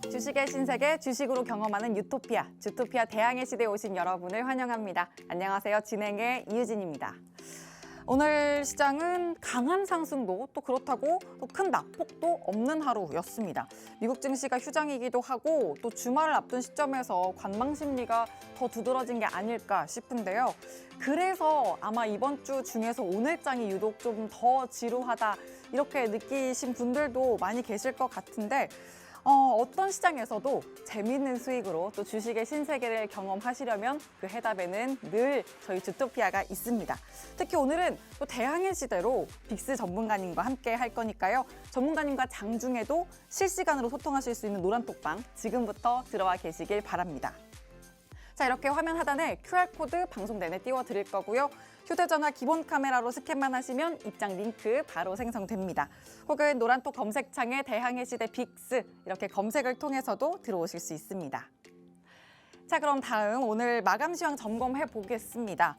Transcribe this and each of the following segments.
주식의 신세계, 주식으로 경험하는 유토피아, 주토피아 대항해 시대에 오신 여러분을 환영합니다. 안녕하세요. 진행의 이유진입니다. 오늘 시장은 강한 상승도 또 그렇다고 또 큰 낙폭도 없는 하루였습니다. 미국 증시가 휴장이기도 하고 또 주말을 앞둔 시점에서 관망 심리가 더 두드러진 게 아닐까 싶은데요. 그래서 아마 이번 주 중에서 오늘장이 유독 좀 더 지루하다 이렇게 느끼신 분들도 많이 계실 것 같은데 어떤 시장에서도 재미있는 수익으로 또 주식의 신세계를 경험하시려면 그 해답에는 늘 저희 주토피아가 있습니다. 특히 오늘은 또 대항해 시대로 빅스 전문가님과 함께 할 거니까요. 전문가님과 장중에도 실시간으로 소통하실 수 있는 노란톡방 지금부터 들어와 계시길 바랍니다. 자, 이렇게 화면 하단에 QR코드 방송 내내 띄워드릴 거고요. 휴대전화 기본 카메라로 스캔만 하시면 입장 링크 바로 생성됩니다. 혹은 노란톡 검색창에 대항해 시대 빅스 이렇게 검색을 통해서도 들어오실 수 있습니다. 자, 그럼 다음 오늘 마감 시황 점검해 보겠습니다.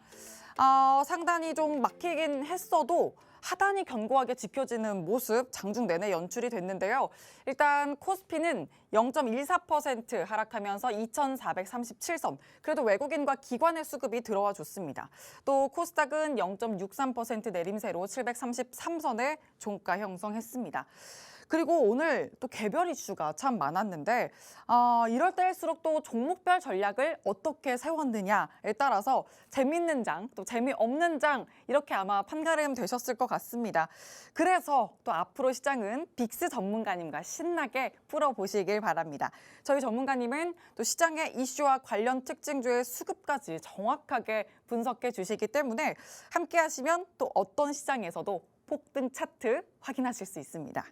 상단이 좀 막히긴 했어도 하단이 견고하게 지켜지는 모습 장중 내내 연출이 됐는데요. 일단 코스피는 0.14% 하락하면서 2,437선. 그래도 외국인과 기관의 수급이 들어와 줬습니다. 또 코스닥은 0.63% 내림세로 733선에 종가 형성했습니다. 그리고 오늘 또 개별 이슈가 참 많았는데 이럴 때일수록 또 종목별 전략을 어떻게 세웠느냐에 따라서 재밌는 장, 또 재미없는 장 이렇게 아마 판가름 되셨을 것 같습니다. 그래서 또 앞으로 시장은 빅스 전문가님과 신나게 풀어보시길 바랍니다. 저희 전문가님은 또 시장의 이슈와 관련 특징주의 수급까지 정확하게 분석해 주시기 때문에 함께 하시면 또 어떤 시장에서도 폭등 차트 확인하실 수 있습니다.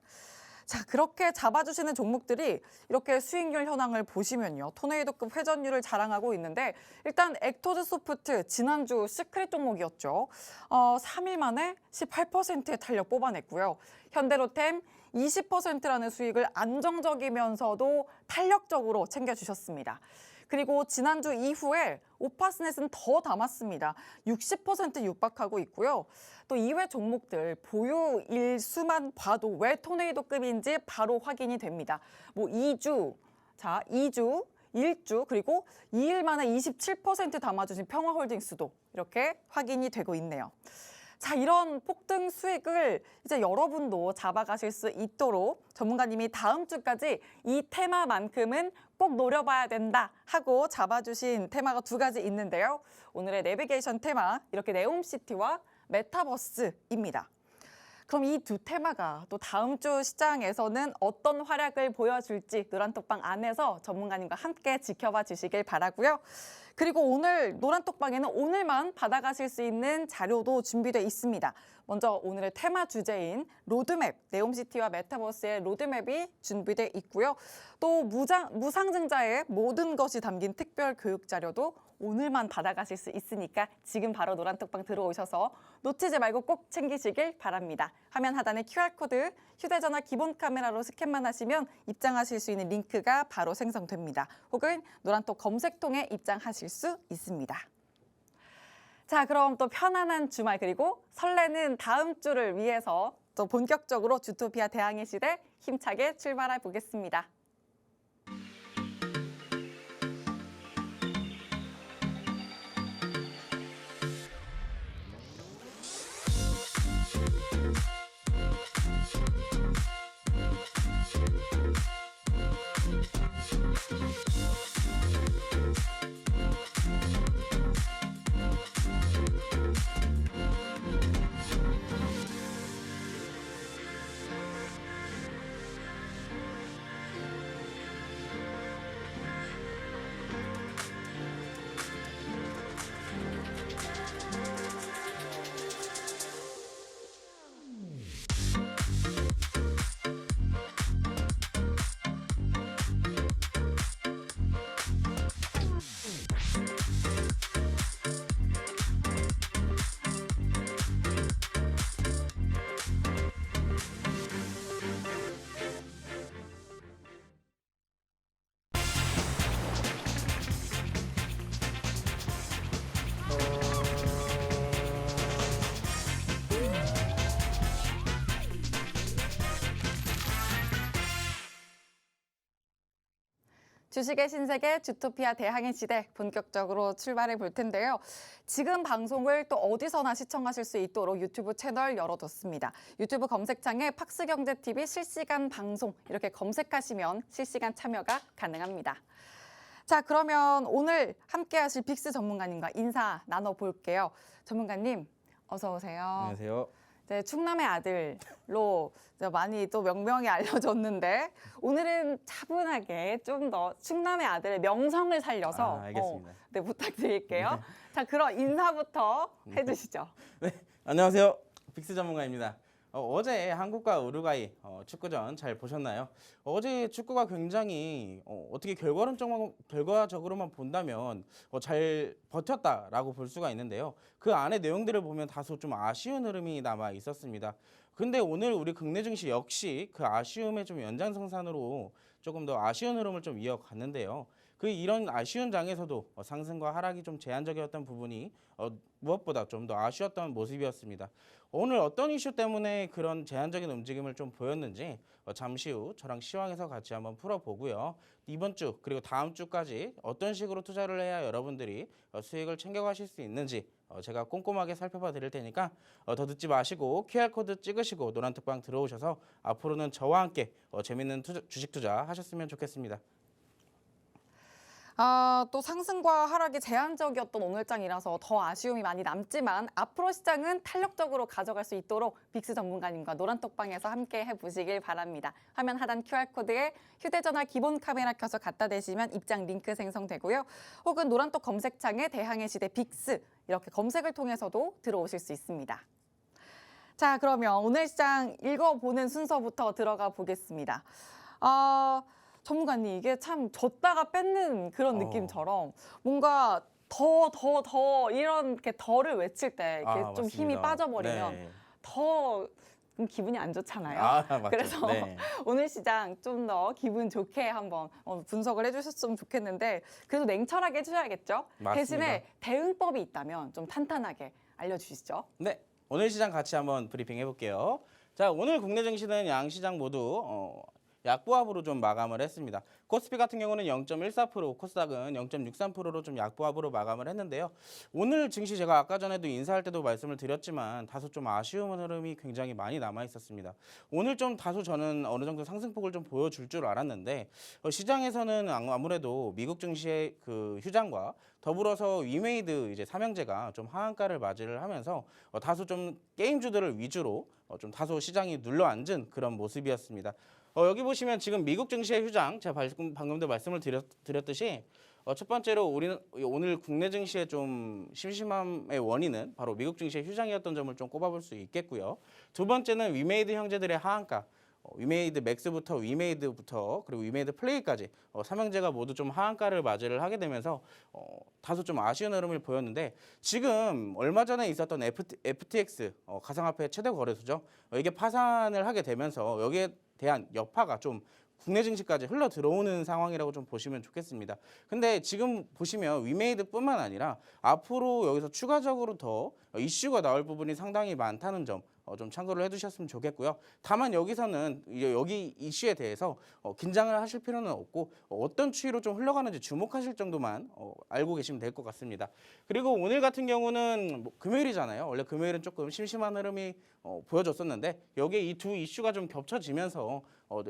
자, 그렇게 잡아주시는 종목들이 이렇게 수익률 현황을 보시면요. 토네이도급 회전율을 자랑하고 있는데 일단 액토즈 소프트 지난주 시크릿 종목이었죠. 3일 만에 18%의 탄력 뽑아냈고요. 현대로템 20%라는 수익을 안정적이면서도 탄력적으로 챙겨주셨습니다. 그리고 지난주 이후에 오파스넷은 더 담았습니다. 60% 육박하고 있고요. 또 이외 종목들 보유 일수만 봐도 왜 토네이도급인지 바로 확인이 됩니다. 뭐 2주, 1주, 그리고 2일 만에 27% 담아주신 평화홀딩스도 이렇게 확인이 되고 있네요. 자, 이런 폭등 수익을 이제 여러분도 잡아가실 수 있도록 전문가님이 다음 주까지 이 테마만큼은 꼭 노려봐야 된다 하고 잡아주신 테마가 두 가지 있는데요. 오늘의 내비게이션 테마 이렇게 네옴시티와 메타버스입니다. 그럼 이 두 테마가 또 다음 주 시장에서는 어떤 활약을 보여줄지 노란톡방 안에서 전문가님과 함께 지켜봐 주시길 바라고요. 그리고 오늘 노란톡방에는 오늘만 받아가실 수 있는 자료도 준비되어 있습니다. 먼저 오늘의 테마 주제인 로드맵, 네옴시티와 메타버스의 로드맵이 준비되어 있고요. 또 무상증자의 모든 것이 담긴 특별 교육 자료도 오늘만 받아가실 수 있으니까 지금 바로 노란톡방 들어오셔서 놓치지 말고 꼭 챙기시길 바랍니다. 화면 하단에 QR코드, 휴대전화 기본 카메라로 스캔만 하시면 입장하실 수 있는 링크가 바로 생성됩니다. 혹은 노란톡 검색통에 입장하실 수 있습니다. 자, 그럼 또 편안한 주말 그리고 설레는 다음 주를 위해서 또 본격적으로 주토피아 대항해 시대 힘차게 출발해 보겠습니다. 주식의 신세계 주토피아 대항해 시대 본격적으로 출발해 볼 텐데요. 지금 방송을 또 어디서나 시청하실 수 있도록 유튜브 채널 열어뒀습니다. 유튜브 검색창에 팍스경제TV 실시간 방송 이렇게 검색하시면 실시간 참여가 가능합니다. 자, 그러면 오늘 함께 하실 빅스 전문가님과 인사 나눠볼게요. 전문가님, 어서 오세요. 안녕하세요. 네, 충남의 아들로 많이 또 명명이 알려졌는데 오늘은 차분하게 좀 더 충남의 아들의 명성을 살려서 알겠습니다. 네, 부탁드릴게요. 자, 그럼 인사부터 해주시죠. 네, 안녕하세요. 빅스 전문가입니다. 어제 한국과 우루과이 축구전 잘 보셨나요? 어제 축구가 굉장히 어떻게 결과적으로만 본다면 잘 버텼다라고 볼 수가 있는데요. 그 안에 내용들을 보면 다소 좀 아쉬운 흐름이 남아 있었습니다. 근데 오늘 우리 국내 증시 역시 그 아쉬움의 좀 연장선상으로 조금 더 아쉬운 흐름을 좀 이어갔는데요. 이런 아쉬운 장에서도 상승과 하락이 좀 제한적이었던 부분이 무엇보다 좀 더 아쉬웠던 모습이었습니다. 오늘 어떤 이슈 때문에 그런 제한적인 움직임을 좀 보였는지 잠시 후 저랑 시황에서 같이 한번 풀어보고요. 이번 주 그리고 다음 주까지 어떤 식으로 투자를 해야 여러분들이 수익을 챙겨가실 수 있는지 제가 꼼꼼하게 살펴봐 드릴 테니까 더 듣지 마시고 QR코드 찍으시고 노란톡방 들어오셔서 앞으로는 저와 함께 재밌는 주식 투자 하셨으면 좋겠습니다. 또 상승과 하락이 제한적이었던 오늘장이라서 더 아쉬움이 많이 남지만 앞으로 시장은 탄력적으로 가져갈 수 있도록 빅스 전문가님과 노란톡방에서 함께 해보시길 바랍니다. 화면 하단 QR코드에 휴대전화 기본 카메라 켜서 갖다 대시면 입장 링크 생성되고요. 혹은 노란톡 검색창에 대항해 시대 빅스 이렇게 검색을 통해서도 들어오실 수 있습니다. 자, 그러면 오늘 시장 읽어보는 순서부터 들어가 보겠습니다. 전문가님, 이게 참 줬다가 뺏는 그런 느낌처럼 뭔가 더 이렇게 더를 외칠 때 이렇게 좀 맞습니다. 힘이 빠져버리면 네. 더 기분이 안 좋잖아요. 맞죠. 그래서 네. 오늘 시장 좀 더 기분 좋게 한번 분석을 해주셨으면 좋겠는데 그래도 냉철하게 해주셔야겠죠? 맞습니다. 대신에 대응법이 있다면 좀 탄탄하게 알려주시죠. 네, 오늘 시장 같이 한번 브리핑 해볼게요. 자, 오늘 국내 증시는 양 시장 모두 약보합으로 좀 마감을 했습니다. 코스피 같은 경우는 0.14%, 코스닥은 0.63%로 좀 약보합으로 마감을 했는데요. 오늘 증시 제가 아까 전에도 인사할 때도 말씀을 드렸지만 다소 좀 아쉬운 흐름이 굉장히 많이 남아 있었습니다. 오늘 좀 다소 저는 어느 정도 상승폭을 좀 보여줄 줄 알았는데 시장에서는 아무래도 미국 증시의 그 휴장과 더불어서 위메이드 이제 삼형제가 좀 하한가를 맞이를 하면서 다소 좀 게임주들을 위주로 좀 다소 시장이 눌러앉은 그런 모습이었습니다. 여기 보시면 지금 미국 증시의 휴장, 제가 방금도 말씀을 드렸듯이 첫 번째로 우리는 오늘 국내 증시의 좀 심심함의 원인은 바로 미국 증시의 휴장이었던 점을 좀 꼽아볼 수 있겠고요. 두 번째는 위메이드 형제들의 하한가, 위메이드 맥스부터 위메이드부터 그리고 위메이드 플레이까지 삼형제가 모두 좀 하한가를 맞이를 하게 되면서 다소 좀 아쉬운 흐름을 보였는데 지금 얼마 전에 있었던 FTX 가상화폐 최대 거래소죠. 이게 파산을 하게 되면서 여기에 대한 여파가 좀 국내 증시까지 흘러 들어오는 상황이라고 좀 보시면 좋겠습니다. 근데 지금 보시면 위메이드뿐만 아니라 앞으로 여기서 추가적으로 더 이슈가 나올 부분이 상당히 많다는 점 좀 참고를 해두셨으면 좋겠고요. 다만 여기서는 여기 이슈에 대해서 긴장을 하실 필요는 없고 어떤 추이로 좀 흘러가는지 주목하실 정도만 알고 계시면 될 것 같습니다. 그리고 오늘 같은 경우는 금요일이잖아요. 원래 금요일은 조금 심심한 흐름이 보여졌었는데 여기에 이 두 이슈가 좀 겹쳐지면서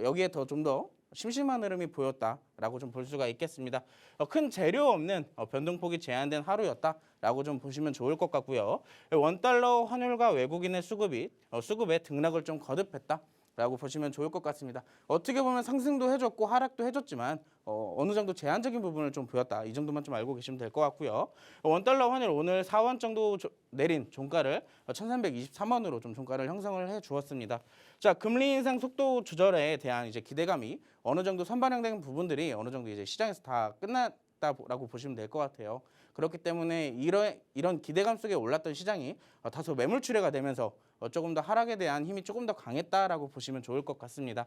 여기에 더 좀 더 심심한 흐름이 보였다라고 좀 볼 수가 있겠습니다. 큰 재료 없는 변동폭이 제한된 하루였다라고 좀 보시면 좋을 것 같고요. 원달러 환율과 외국인의 수급에 등락을 좀 거듭했다라고 보시면 좋을 것 같습니다. 어떻게 보면 상승도 해줬고 하락도 해줬지만 어느 정도 제한적인 부분을 좀 보였다. 이 정도만 좀 알고 계시면 될 것 같고요. 원달러 환율 오늘 4원 정도 내린 종가를 1323원으로 좀 종가를 형성을 해 주었습니다. 자, 금리 인상 속도 조절에 대한 이제 기대감이 어느 정도 선반영된 부분들이 어느 정도 이제 시장에서 다 끝났다라고 보시면 될 것 같아요. 그렇기 때문에 이런 기대감 속에 올랐던 시장이 다소 매물 출회가 되면서 조금 더 하락에 대한 힘이 조금 더 강했다라고 보시면 좋을 것 같습니다.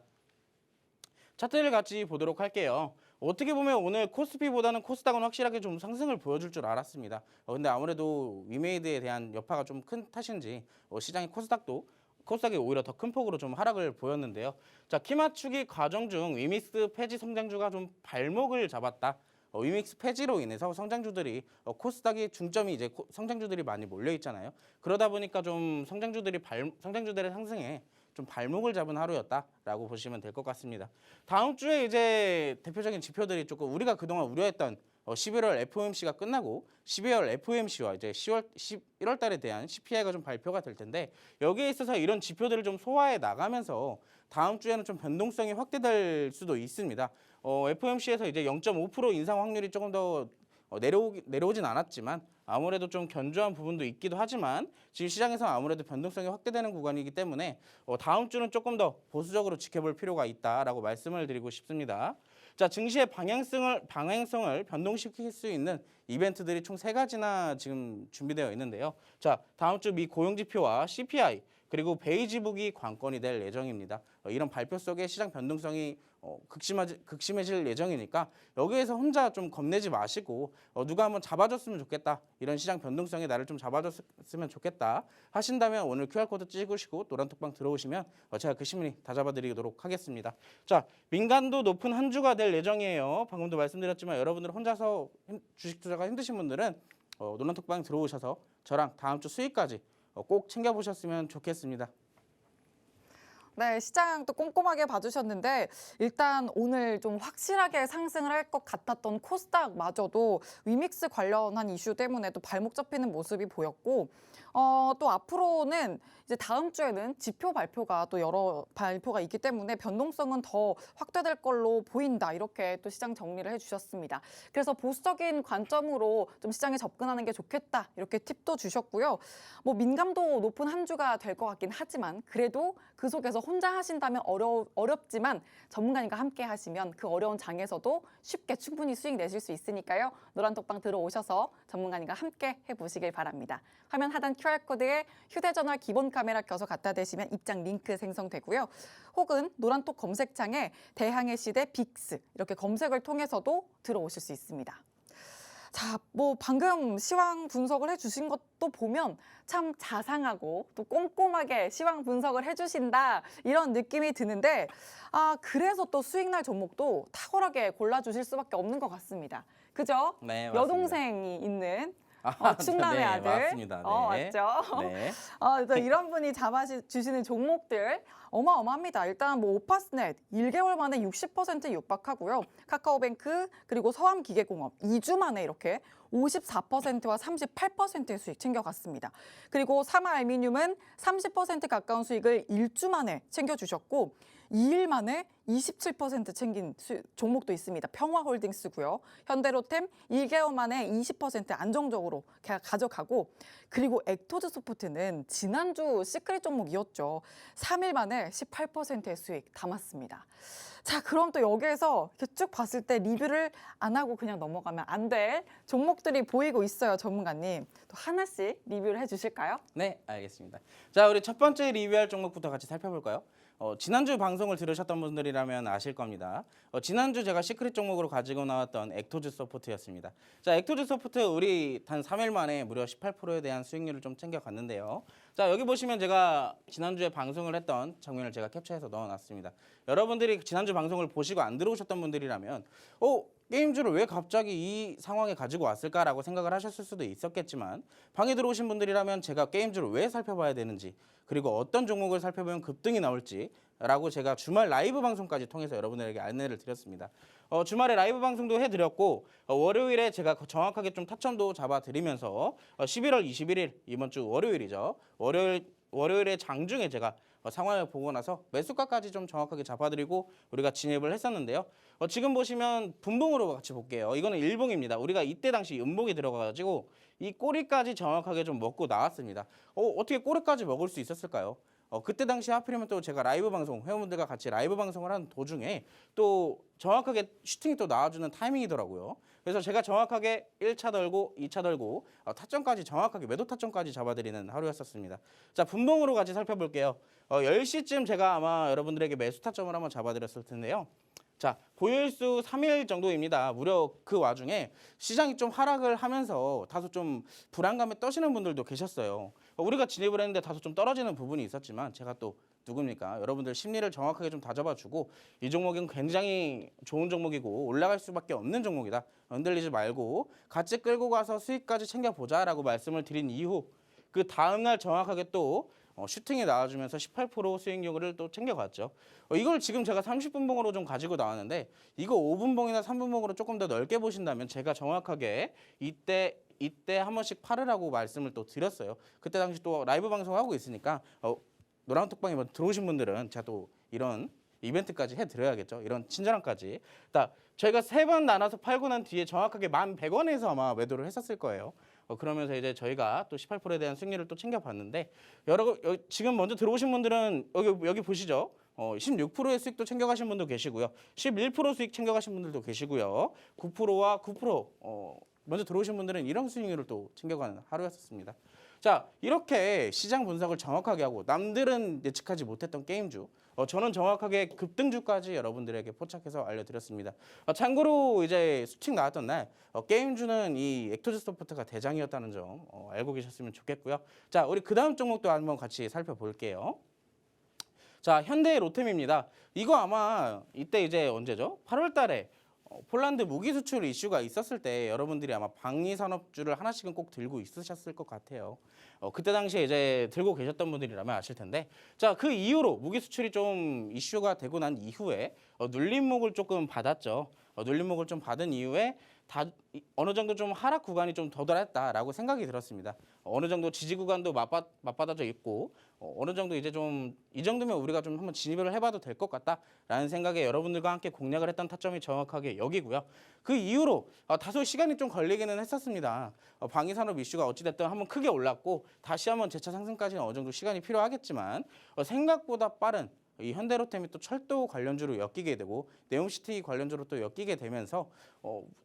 차트를 같이 보도록 할게요. 어떻게 보면 오늘 코스피보다는 코스닥은 확실하게 좀 상승을 보여줄 줄 알았습니다. 근데 아무래도 위메이드에 대한 여파가 좀 큰 탓인지 시장의 코스닥도 코스닥이 오히려 더 큰 폭으로 좀 하락을 보였는데요. 자, 키 맞추기 과정 중 위믹스 폐지 성장주가 좀 발목을 잡았다. 위믹스 폐지로 인해서 성장주들이 코스닥이 중점이 이제 성장주들이 많이 몰려 있잖아요. 그러다 보니까 좀 성장주들의 상승에 좀 발목을 잡은 하루였다라고 보시면 될 것 같습니다. 다음 주에 이제 대표적인 지표들이 조금 우리가 그동안 우려했던 11월 FOMC가 끝나고 12월 FOMC와 이제 11월 달에 대한 CPI가 좀 발표가 될 텐데 여기에 있어서 이런 지표들을 좀 소화해 나가면서 다음 주에는 좀 변동성이 확대될 수도 있습니다. FOMC에서 이제 0.5% 인상 확률이 조금 더 내려오진 않았지만 아무래도 좀 견조한 부분도 있기도 하지만 지금 시장에서 아무래도 변동성이 확대되는 구간이기 때문에 다음 주는 조금 더 보수적으로 지켜볼 필요가 있다라고 말씀을 드리고 싶습니다. 자, 증시의 방향성을 변동시킬 수 있는 이벤트들이 총 3가지나 지금 준비되어 있는데요. 자, 다음 주 미 고용지표와 CPI 그리고 베이지북이 관건이 될 예정입니다. 이런 발표 속에 시장 변동성이 극심해질 예정이니까 여기에서 혼자 좀 겁내지 마시고 누가 한번 잡아줬으면 좋겠다. 이런 시장 변동성에 나를 좀 잡아줬으면 좋겠다 하신다면 오늘 QR코드 찍으시고 노란톡방 들어오시면 제가 그 신문이 다 잡아드리도록 하겠습니다. 자, 민감도 높은 한 주가 될 예정이에요. 방금도 말씀드렸지만 여러분들 혼자서 주식 투자가 힘드신 분들은 노란톡방 들어오셔서 저랑 다음 주 수익까지 꼭 챙겨보셨으면 좋겠습니다. 네, 시장 또 꼼꼼하게 봐주셨는데 일단 오늘 좀 확실하게 상승을 할 것 같았던 코스닥마저도 위믹스 관련한 이슈 때문에 또 발목 잡히는 모습이 보였고 또 앞으로는 이제 다음 주에는 지표 발표가 또 여러 발표가 있기 때문에 변동성은 더 확대될 걸로 보인다. 이렇게 또 시장 정리를 해주셨습니다. 그래서 보수적인 관점으로 좀 시장에 접근하는 게 좋겠다. 이렇게 팁도 주셨고요. 뭐 민감도 높은 한 주가 될 것 같긴 하지만 그래도 그 속에서 혼자 하신다면 어렵지만 전문가님과 함께 하시면 그 어려운 장에서도 쉽게 충분히 수익 내실 수 있으니까요. 노란톡방 들어오셔서 전문가님과 함께 해보시길 바랍니다. 화면 하단 QR코드에 휴대전화 기본 카메라 켜서 갖다 대시면 입장 링크 생성되고요. 혹은 노란톡 검색창에 대항해 시대 빅스 이렇게 검색을 통해서도 들어오실 수 있습니다. 자, 뭐 방금 시황 분석을 해주신 것도 보면 참 자상하고 또 꼼꼼하게 시황 분석을 해주신다 이런 느낌이 드는데 그래서 또 수익날 종목도 탁월하게 골라주실 수밖에 없는 것 같습니다. 그죠? 네, 맞습니다. 여동생이 있는 충남의 네, 아들. 맞습니다. 네. 맞죠? 네. 또 이런 분이 잡아주시는 종목들 어마어마합니다. 일단 뭐 오파스넷 1개월 만에 60% 육박하고요. 카카오뱅크 그리고 서암기계공업 2주 만에 이렇게 54%와 38%의 수익 챙겨갔습니다. 그리고 사마알미늄은 30% 가까운 수익을 1주 만에 챙겨주셨고 2일 만에 27% 챙긴 종목도 있습니다. 평화홀딩스고요. 현대로템 1개월 만에 20% 안정적으로 가져가고 그리고 엑토즈소프트는 지난주 시크릿 종목이었죠. 3일 만에 18%의 수익 담았습니다. 자, 그럼 또 여기에서 이렇게 쭉 봤을 때 리뷰를 안 하고 그냥 넘어가면 안 될 종목들이 보이고 있어요, 전문가님. 또 하나씩 리뷰를 해주실까요? 네, 알겠습니다. 자, 우리 첫 번째 리뷰할 종목부터 같이 살펴볼까요? 지난주 방송을 들으셨던 분들이라면 아실 겁니다. 지난주 제가 시크릿 종목으로 가지고 나왔던 엑토즈 소프트였습니다. 자, 엑토즈 소프트 우리 단 3일 만에 무려 18%에 대한 수익률을 좀 챙겨갔는데요. 자, 여기 보시면 제가 지난주에 방송을 했던 장면을 제가 캡처해서 넣어놨습니다. 여러분들이 지난주 방송을 보시고 안 들어오셨던 분들이라면 게임주를 왜 갑자기 이 상황에 가지고 왔을까라고 생각을 하셨을 수도 있었겠지만 방에 들어오신 분들이라면 제가 게임주를 왜 살펴봐야 되는지 그리고 어떤 종목을 살펴보면 급등이 나올지 라고 제가 주말 라이브 방송까지 통해서 여러분들에게 안내를 드렸습니다. 주말에 라이브 방송도 해드렸고 월요일에 제가 정확하게 좀 타점도 잡아드리면서 11월 21일 이번 주 월요일이죠. 월요일에 장중에 제가 상황을 보고 나서 매수가까지 좀 정확하게 잡아드리고 우리가 진입을 했었는데요. 지금 보시면 분봉으로 같이 볼게요. 이거는 일봉입니다. 우리가 이때 당시 음봉이 들어가가지고 이 꼬리까지 정확하게 좀 먹고 나왔습니다. 어떻게 꼬리까지 먹을 수 있었을까요? 그때 당시 하필이면 또 제가 라이브 방송, 회원분들과 같이 라이브 방송을 하는 도중에 또 정확하게 슈팅이 또 나와주는 타이밍이더라고요. 그래서 제가 정확하게 1차 들고 2차 들고 타점까지 정확하게 매도 타점까지 잡아드리는 하루였었습니다. 자, 분봉으로 같이 살펴볼게요. 10시쯤 제가 아마 여러분들에게 매수 타점을 한번 잡아드렸을 텐데요. 자, 보유일수 3일 정도입니다. 무려 그 와중에 시장이 좀 하락을 하면서 다소 좀 불안감에 떠시는 분들도 계셨어요. 우리가 진입을 했는데 다소 좀 떨어지는 부분이 있었지만 제가 또 누굽니까? 여러분들 심리를 정확하게 좀 다져봐주고 이 종목은 굉장히 좋은 종목이고 올라갈 수밖에 없는 종목이다. 흔들리지 말고 같이 끌고 가서 수익까지 챙겨보자라고 말씀을 드린 이후 그 다음날 정확하게 또 슈팅이 나와주면서 18% 수익률을 또 챙겨갔죠. 이걸 지금 제가 30분봉으로 좀 가지고 나왔는데 이거 5분봉이나 3분봉으로 조금 더 넓게 보신다면 제가 정확하게 이때 한 번씩 팔으라고 말씀을 또 드렸어요. 그때 당시 또 라이브 방송하고 있으니까 노란톡방에 먼저 들어오신 분들은 제가 또 이런 이벤트까지 해드려야겠죠. 이런 친절함까지. 저희가 3번 나눠서 팔고 난 뒤에 정확하게 1,100원에서 아마 매도를 했었을 거예요. 그러면서 이제 저희가 또 18%에 대한 수익률을 또 챙겨봤는데 지금 먼저 들어오신 분들은 여기 보시죠. 16%의 수익도 챙겨가신 분도 계시고요. 11% 수익 챙겨가신 분들도 계시고요. 9%와 9% 먼저 들어오신 분들은 이런 수익률을 또 챙겨가는 하루였었습니다. 자, 이렇게 시장 분석을 정확하게 하고 남들은 예측하지 못했던 게임주, 저는 정확하게 급등주까지 여러분들에게 포착해서 알려드렸습니다. 참고로 이제 수칙 나왔던 날 게임주는 이 액토즈 소프트가 대장이었다는 점 알고 계셨으면 좋겠고요. 자, 우리 그 다음 종목도 한번 같이 살펴볼게요. 자, 현대 로템입니다. 이거 아마 이때 이제 언제죠? 8월 달에 폴란드 무기 수출 이슈가 있었을 때 여러분들이 아마 방위 산업주를 하나씩은 꼭 들고 있으셨을 것 같아요. 그때 당시에 이제 들고 계셨던 분들이라면 아실 텐데, 자, 그 이후로 무기 수출이 좀 이슈가 되고 난 이후에 눌림목을 조금 받았죠. 눌림목을 좀 받은 이후에 어느 정도 좀 하락 구간이 좀 도달했다라고 생각이 들었습니다. 어느 정도 지지 구간도 맞받아져 있고 어느 정도 이제 좀 이 정도면 우리가 좀 한번 진입을 해봐도 될 것 같다라는 생각에 여러분들과 함께 공략을 했던 타점이 정확하게 여기고요. 그 이후로 다소 시간이 좀 걸리기는 했었습니다. 방위산업 이슈가 어찌됐든 한번 크게 올랐고 다시 한번 재차 상승까지는 어느 정도 시간이 필요하겠지만 생각보다 빠른 이 현대로템이 또 철도 관련주로 엮이게 되고 네옴시티 관련주로 또 엮이게 되면서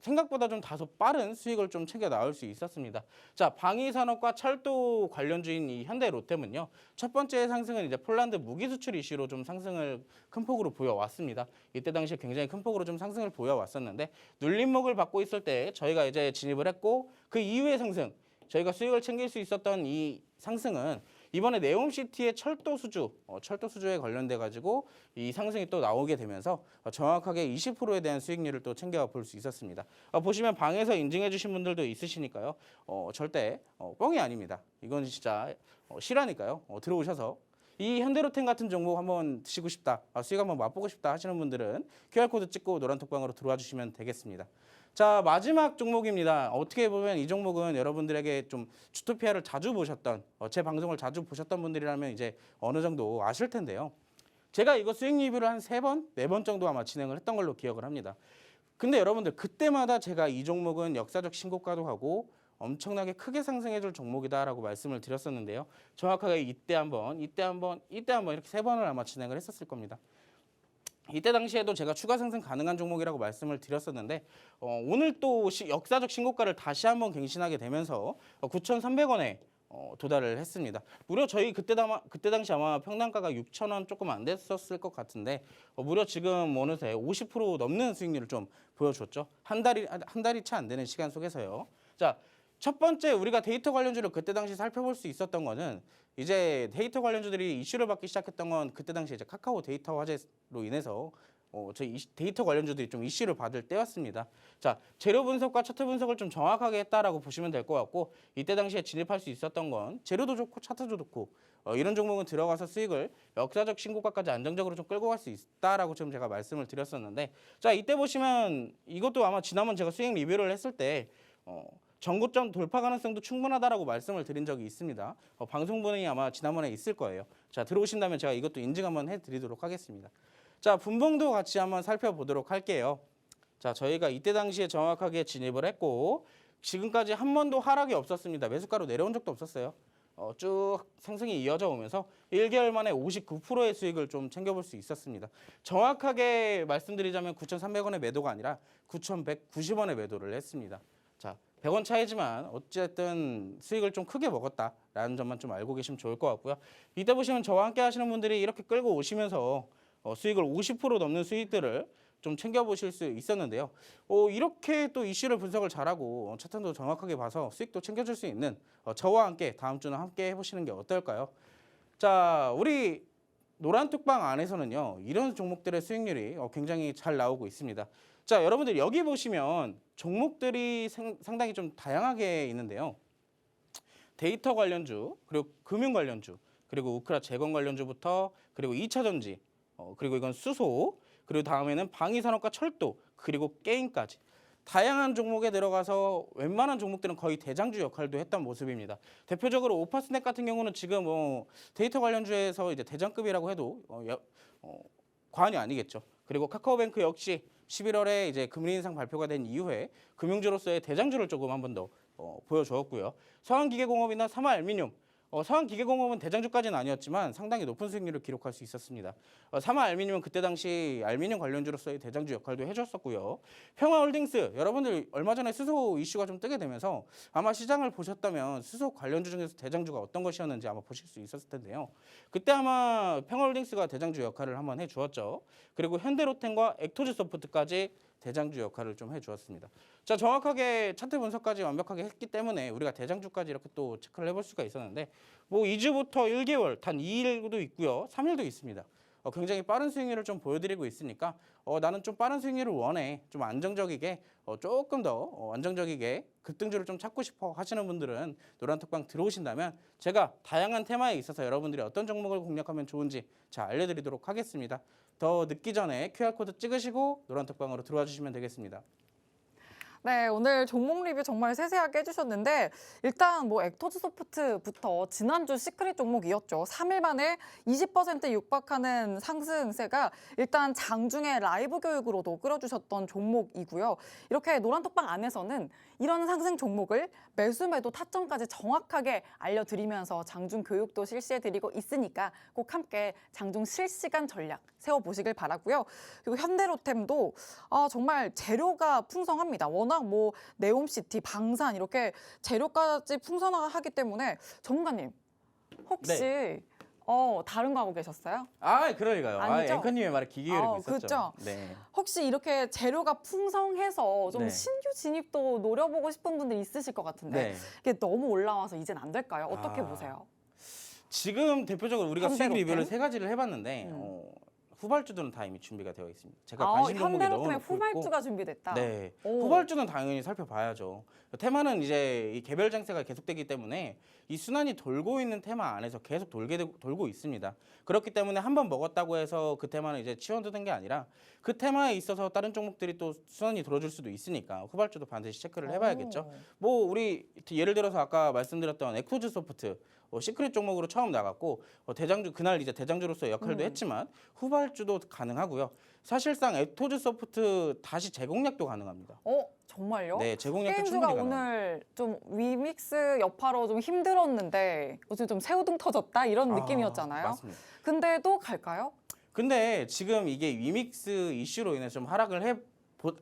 생각보다 좀 다소 빠른 수익을 좀 챙겨 나올 수 있었습니다. 자, 방위산업과 철도 관련주인 이 현대로템은요. 첫 번째 상승은 이제 폴란드 무기 수출 이슈로 좀 상승을 큰 폭으로 보여왔습니다. 이때 당시에 굉장히 큰 폭으로 좀 상승을 보여왔었는데 눌림목을 받고 있을 때 저희가 이제 진입을 했고 그 이후의 상승 저희가 수익을 챙길 수 있었던 이 상승은 이번에 네옴시티의 철도 수주에 관련돼 가지고 이 상승이 또 나오게 되면서 정확하게 20%에 대한 수익률을 또 챙겨 볼 수 있었습니다. 보시면 방에서 인증해 주신 분들도 있으시니까요. 절대 뻥이 아닙니다. 이건 진짜 실화니까요. 들어오셔서 이 현대로템 같은 종목 한번 드시고 싶다, 수익 한번 맛보고 싶다 하시는 분들은 QR코드 찍고 노란톡방으로 들어와 주시면 되겠습니다. 자, 마지막 종목입니다. 어떻게 보면 이 종목은 여러분들에게 좀 주토피아를 자주 보셨던 제 방송을 자주 보셨던 분들이라면 이제 어느 정도 아실 텐데요. 제가 이거 수익 리뷰를 한 3번, 4번 정도 아마 진행을 했던 걸로 기억을 합니다. 근데 여러분들 그때마다 제가 이 종목은 역사적 신고가도 하고 엄청나게 크게 상승해줄 종목이다라고 말씀을 드렸었는데요. 정확하게 이때 한번 이렇게 3번을 아마 진행을 했었을 겁니다. 이때 당시에도 제가 추가 상승 가능한 종목이라고 말씀을 드렸었는데 오늘 또 역사적 신고가를 다시 한번 갱신하게 되면서 9,300원에 도달을 했습니다. 무려 저희 그때 당시 아마 평단가가 6,000원 조금 안 됐었을 것 같은데 무려 지금 어느새 50% 넘는 수익률을 좀 보여줬죠. 한 달이 채 안 되는 시간 속에서요. 자, 첫 번째 우리가 데이터 관련주를 그때 당시 살펴볼 수 있었던 거는 이제 데이터 관련주들이 이슈를 받기 시작했던 건 그때 당시 이제 카카오 데이터 화제로 인해서 저희 데이터 관련주들이 좀 이슈를 받을 때였습니다. 자, 재료 분석과 차트 분석을 좀 정확하게 했다라고 보시면 될 것 같고 이때 당시에 진입할 수 있었던 건 재료도 좋고 차트도 좋고 이런 종목은 들어가서 수익을 역사적 신고가까지 안정적으로 좀 끌고 갈 수 있다라고 지금 제가 말씀을 드렸었는데 자, 이때 보시면 이것도 아마 지난번 제가 수익 리뷰를 했을 때 전고점 돌파 가능성도 충분하다라고 말씀을 드린 적이 있습니다. 방송 분이 아마 지난번에 있을 거예요. 자, 들어오신다면 제가 이것도 인증 한번 해드리도록 하겠습니다. 자, 분봉도 같이 한번 살펴보도록 할게요. 자, 저희가 이때 당시에 정확하게 진입을 했고 지금까지 한 번도 하락이 없었습니다. 매수가로 내려온 적도 없었어요. 쭉 상승이 이어져 오면서 1개월 만에 59%의 수익을 좀 챙겨볼 수 있었습니다. 정확하게 말씀드리자면 9,300원의 매도가 아니라 9,190원의 매도를 했습니다. 자, 100원 차이지만 어쨌든 수익을 좀 크게 먹었다라는 점만 좀 알고 계시면 좋을 것 같고요. 이때 보시면 저와 함께 하시는 분들이 이렇게 끌고 오시면서 수익을 50% 넘는 수익들을 좀 챙겨보실 수 있었는데요. 이렇게 또 이슈를 분석을 잘하고 차트도 정확하게 봐서 수익도 챙겨줄 수 있는 저와 함께 다음 주는 함께 해보시는 게 어떨까요? 자, 우리 노란톡방 안에서는요, 이런 종목들의 수익률이 굉장히 잘 나오고 있습니다. 자, 여러분들 여기 보시면 종목들이 상당히 좀 다양하게 있는데요. 데이터 관련주, 그리고 금융 관련주, 그리고 우크라 재건 관련주부터, 그리고 2차 전지, 그리고 이건 수소, 그리고 다음에는 방위산업과 철도, 그리고 게임까지. 다양한 종목에 들어가서 웬만한 종목들은 거의 대장주 역할도 했던 모습입니다. 대표적으로 오파스넷 같은 경우는 지금 데이터 관련주에서 이제 대장급이라고 해도 과언이 아니겠죠. 그리고 카카오뱅크 역시 11월에 이제 금리 인상 발표가 된 이후에 금융주로서의 대장주를 조금 한 번 더 보여주었고요. 서한기계공업이나 삼화알미늄, 서한기계공업은 대장주까지는 아니었지만 상당히 높은 수익률을 기록할 수 있었습니다. 삼화알미늄은 그때 당시 알미늄 관련주로서의 대장주 역할도 해줬었고요. 평화홀딩스, 여러분들 얼마 전에 수소 이슈가 좀 뜨게 되면서 아마 시장을 보셨다면 수소 관련주 중에서 대장주가 어떤 것이었는지 아마 보실 수 있었을 텐데요. 그때 아마 평화홀딩스가 대장주 역할을 한번 해주었죠. 그리고 현대로템과 엑토즈소프트까지 대장주 역할을 좀 해주었습니다. 자, 정확하게 차트 분석까지 완벽하게 했기 때문에 우리가 대장주까지 이렇게 또 체크를 해볼 수가 있었는데, 뭐 2주부터 1개월, 단 2일도 있고요, 3일도 있습니다. 굉장히 빠른 수익률을 좀 보여드리고 있으니까 나는 좀 빠른 수익률을 원해, 좀 안정적이게 조금 더 안정적이게 급등주를 좀 찾고 싶어 하시는 분들은 노란톡방 들어오신다면 제가 다양한 테마에 있어서 여러분들이 어떤 종목을 공략하면 좋은지 잘 알려드리도록 하겠습니다. 더 늦기 전에 QR코드 찍으시고 노란톡방으로 들어와 주시면 되겠습니다. 네, 오늘 종목 리뷰 정말 세세하게 해주셨는데 일단 뭐 엑토즈소프트부터 지난주 시크릿 종목이었죠. 3일 만에 20% 육박하는 상승세가 일단 장중에 라이브 교육으로도 끌어주셨던 종목이고요. 이렇게 노란톡방 안에서는 이런 상승 종목을 매수 매도 타점까지 정확하게 알려드리면서 장중 교육도 실시해드리고 있으니까 꼭 함께 장중 실시간 전략 세워보시길 바라고요. 그리고 현대로템도 정말 재료가 풍성합니다. 워낙 뭐 네옴시티, 방산 이렇게 재료까지 풍성하기 때문에 전문가님 혹시 다른 거 하고 계셨어요? 그럴 리가요. 아니죠? 앵커님의 말에 귀 기울이고 있었죠. 그렇죠. 네. 혹시 이렇게 재료가 풍성해서 좀 네. 신규 진입도 노려보고 싶은 분들 있으실 것 같은데 네. 이게 너무 올라와서 이젠 안 될까요? 어떻게 보세요? 지금 대표적으로 우리가 수익 현대로템? 리뷰를 3가지를 해봤는데 후발주들은 다 이미 준비가 되어 있습니다. 제가 관심 종목이 너무 현대로템에 높고 후발주가 준비됐다. 네, 오. 후발주는 당연히 살펴봐야죠. 테마는 이제 이 개별 장세가 계속되기 때문에 이 순환이 돌고 있는 테마 안에서 계속 돌고 있습니다. 그렇기 때문에 한 번 먹었다고 해서 그 테마는 이제 치워두는 게 아니라 그 테마에 있어서 다른 종목들이 또 순환이 돌아줄 수도 있으니까 후발주도 반드시 체크를 해봐야겠죠. 뭐 우리 예를 들어서 아까 말씀드렸던 엑토즈소프트 시크릿 종목으로 처음 나갔고 대장주 그날 이제 대장주로서 역할도 했지만 후발주도 가능하고요. 사실상 엑토즈소프트 다시 재공략도 가능합니다. 정말요? 네, 재공략도 게임주가 충분히 가능합니다. 오늘 좀 위믹스 여파로 좀 힘들었는데 요즘 좀 새우등 터졌다 이런 느낌이었잖아요. 맞습니다. 근데도 갈까요? 근데 지금 이게 위믹스 이슈로 인해서 좀 하락을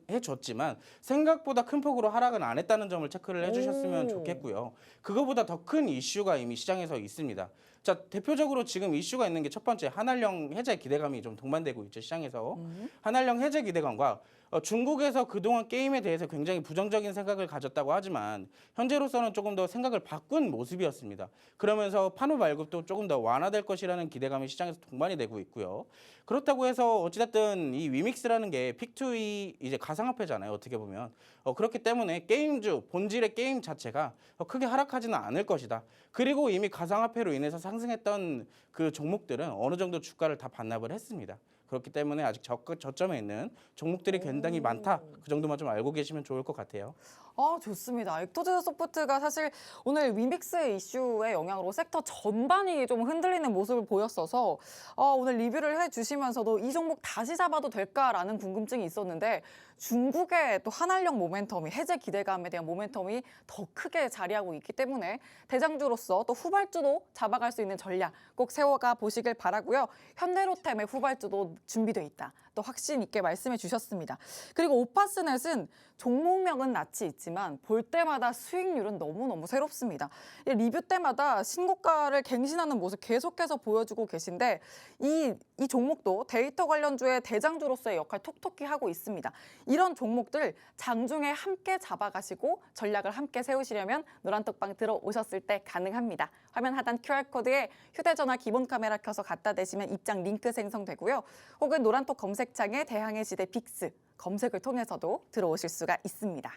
해줬지만 생각보다 큰 폭으로 하락은 안 했다는 점을 체크를 해주셨으면 오. 좋겠고요. 그거보다 더 큰 이슈가 이미 시장에서 있습니다. 자, 대표적으로 지금 이슈가 있는 게 첫 번째 한알령 해제 기대감이 좀 동반되고 있죠, 시장에서. 한알령 해제 기대감과 중국에서 그동안 게임에 대해서 굉장히 부정적인 생각을 가졌다고 하지만 현재로서는 조금 더 생각을 바꾼 모습이었습니다. 그러면서 판호 발급도 조금 더 완화될 것이라는 기대감이 시장에서 동반이 되고 있고요. 그렇다고 해서 어찌됐든 이 위믹스라는 게 픽2이 이제 가상화폐잖아요, 어떻게 보면. 그렇기 때문에 게임주, 본질의 게임 자체가 크게 하락하지는 않을 것이다. 그리고 이미 가상화폐로 인해서 상승했던 그 종목들은 어느 정도 주가를 다 반납을 했습니다. 그렇기 때문에 아직 저점에 있는 종목들이 굉장히 많다. 그 정도만 좀 알고 계시면 좋을 것 같아요. 좋습니다. 엑토즈소프트가 사실 오늘 위믹스 이슈의 영향으로 섹터 전반이 좀 흔들리는 모습을 보였어서 오늘 리뷰를 해주시면서도 이 종목 다시 잡아도 될까라는 궁금증이 있었는데 중국의 또 한알령 모멘텀이 해제 기대감에 대한 모멘텀이 더 크게 자리하고 있기 때문에 대장주로서 또 후발주도 잡아갈 수 있는 전략 꼭 세워가 보시길 바라고요. 현대로템의 후발주도 준비돼 있다. 또 확신 있게 말씀해 주셨습니다. 그리고 오파스넷은 종목명은 낯이 있지만 있지만 볼 때마다 수익률은 너무너무 새롭습니다. 이 리뷰 때마다 신고가를 갱신하는 모습 계속해서 보여주고 계신데 이 종목도 데이터 관련주의 대장주로서의 역할 톡톡히 하고 있습니다. 이런 종목들 장중에 함께 잡아가시고 전략을 함께 세우시려면 노란톡방 들어오셨을 때 가능합니다. 화면 하단 QR코드에 휴대전화 기본 카메라 켜서 갖다 대시면 입장 링크 생성되고요. 혹은 노란톡 검색창에 대항해 시대 빅스 검색을 통해서도 들어오실 수가 있습니다.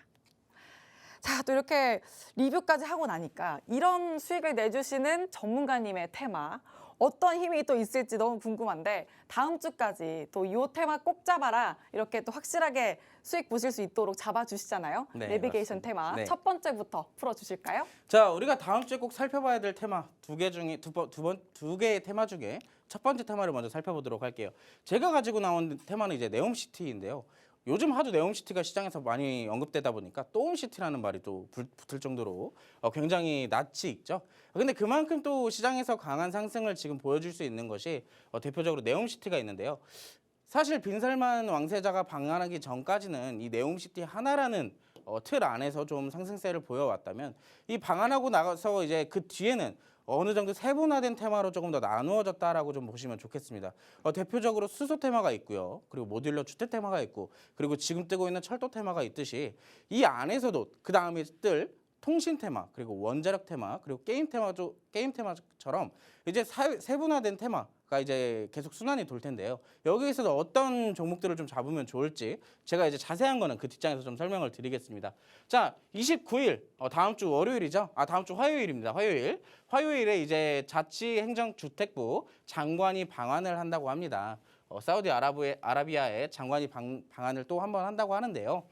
자, 또 이렇게 리뷰까지 하고 나니까 이런 수익을 내주시는 전문가님의 테마 어떤 힘이 또 있을지 너무 궁금한데 다음 주까지 또 이 테마 꼭 잡아라 이렇게 또 확실하게 수익 보실 수 있도록 잡아주시잖아요. 네, 내비게이션 맞습니다. 테마 네. 첫 번째부터 풀어주실까요? 자, 우리가 다음 주에 꼭 살펴봐야 될 테마 두 개의 테마 중에 첫 번째 테마를 먼저 살펴보도록 할게요. 제가 가지고 나온 테마는 이제 네옴시티인데요. 요즘 하도 네옴시티가 시장에서 많이 언급되다 보니까 또옴시티라는 말이 또 붙을 정도로 굉장히 낯이 익죠. 근데 그만큼 또 시장에서 강한 상승을 지금 보여줄 수 있는 것이 대표적으로 네옴시티가 있는데요. 사실 빈살만 왕세자가 방한하기 전까지는 이 네옴시티 하나라는 틀 안에서 좀 상승세를 보여왔다면 이 방한하고 나가서 이제 그 뒤에는 어느 정도 세분화된 테마로 조금 더 나누어졌다라고 좀 보시면 좋겠습니다. 대표적으로 수소 테마가 있고요. 그리고 모듈러 주택 테마가 있고 그리고 지금 뜨고 있는 철도 테마가 있듯이 이 안에서도 그 다음에 뜰 통신 테마 그리고 원자력 테마 그리고 게임 테마처럼 이제 세분화된 테마가 이제 계속 순환이 돌 텐데요. 여기에서도 어떤 종목들을 좀 잡으면 좋을지 제가 이제 자세한 거는 그 뒷장에서 좀 설명을 드리겠습니다. 자, 29일 다음 주 월요일이죠. 다음 주 화요일입니다. 화요일에 이제 자치행정주택부 장관이 방한을 한다고 합니다. 사우디아라비아의 장관이 방한을 또 한 번 한다고 하는데요.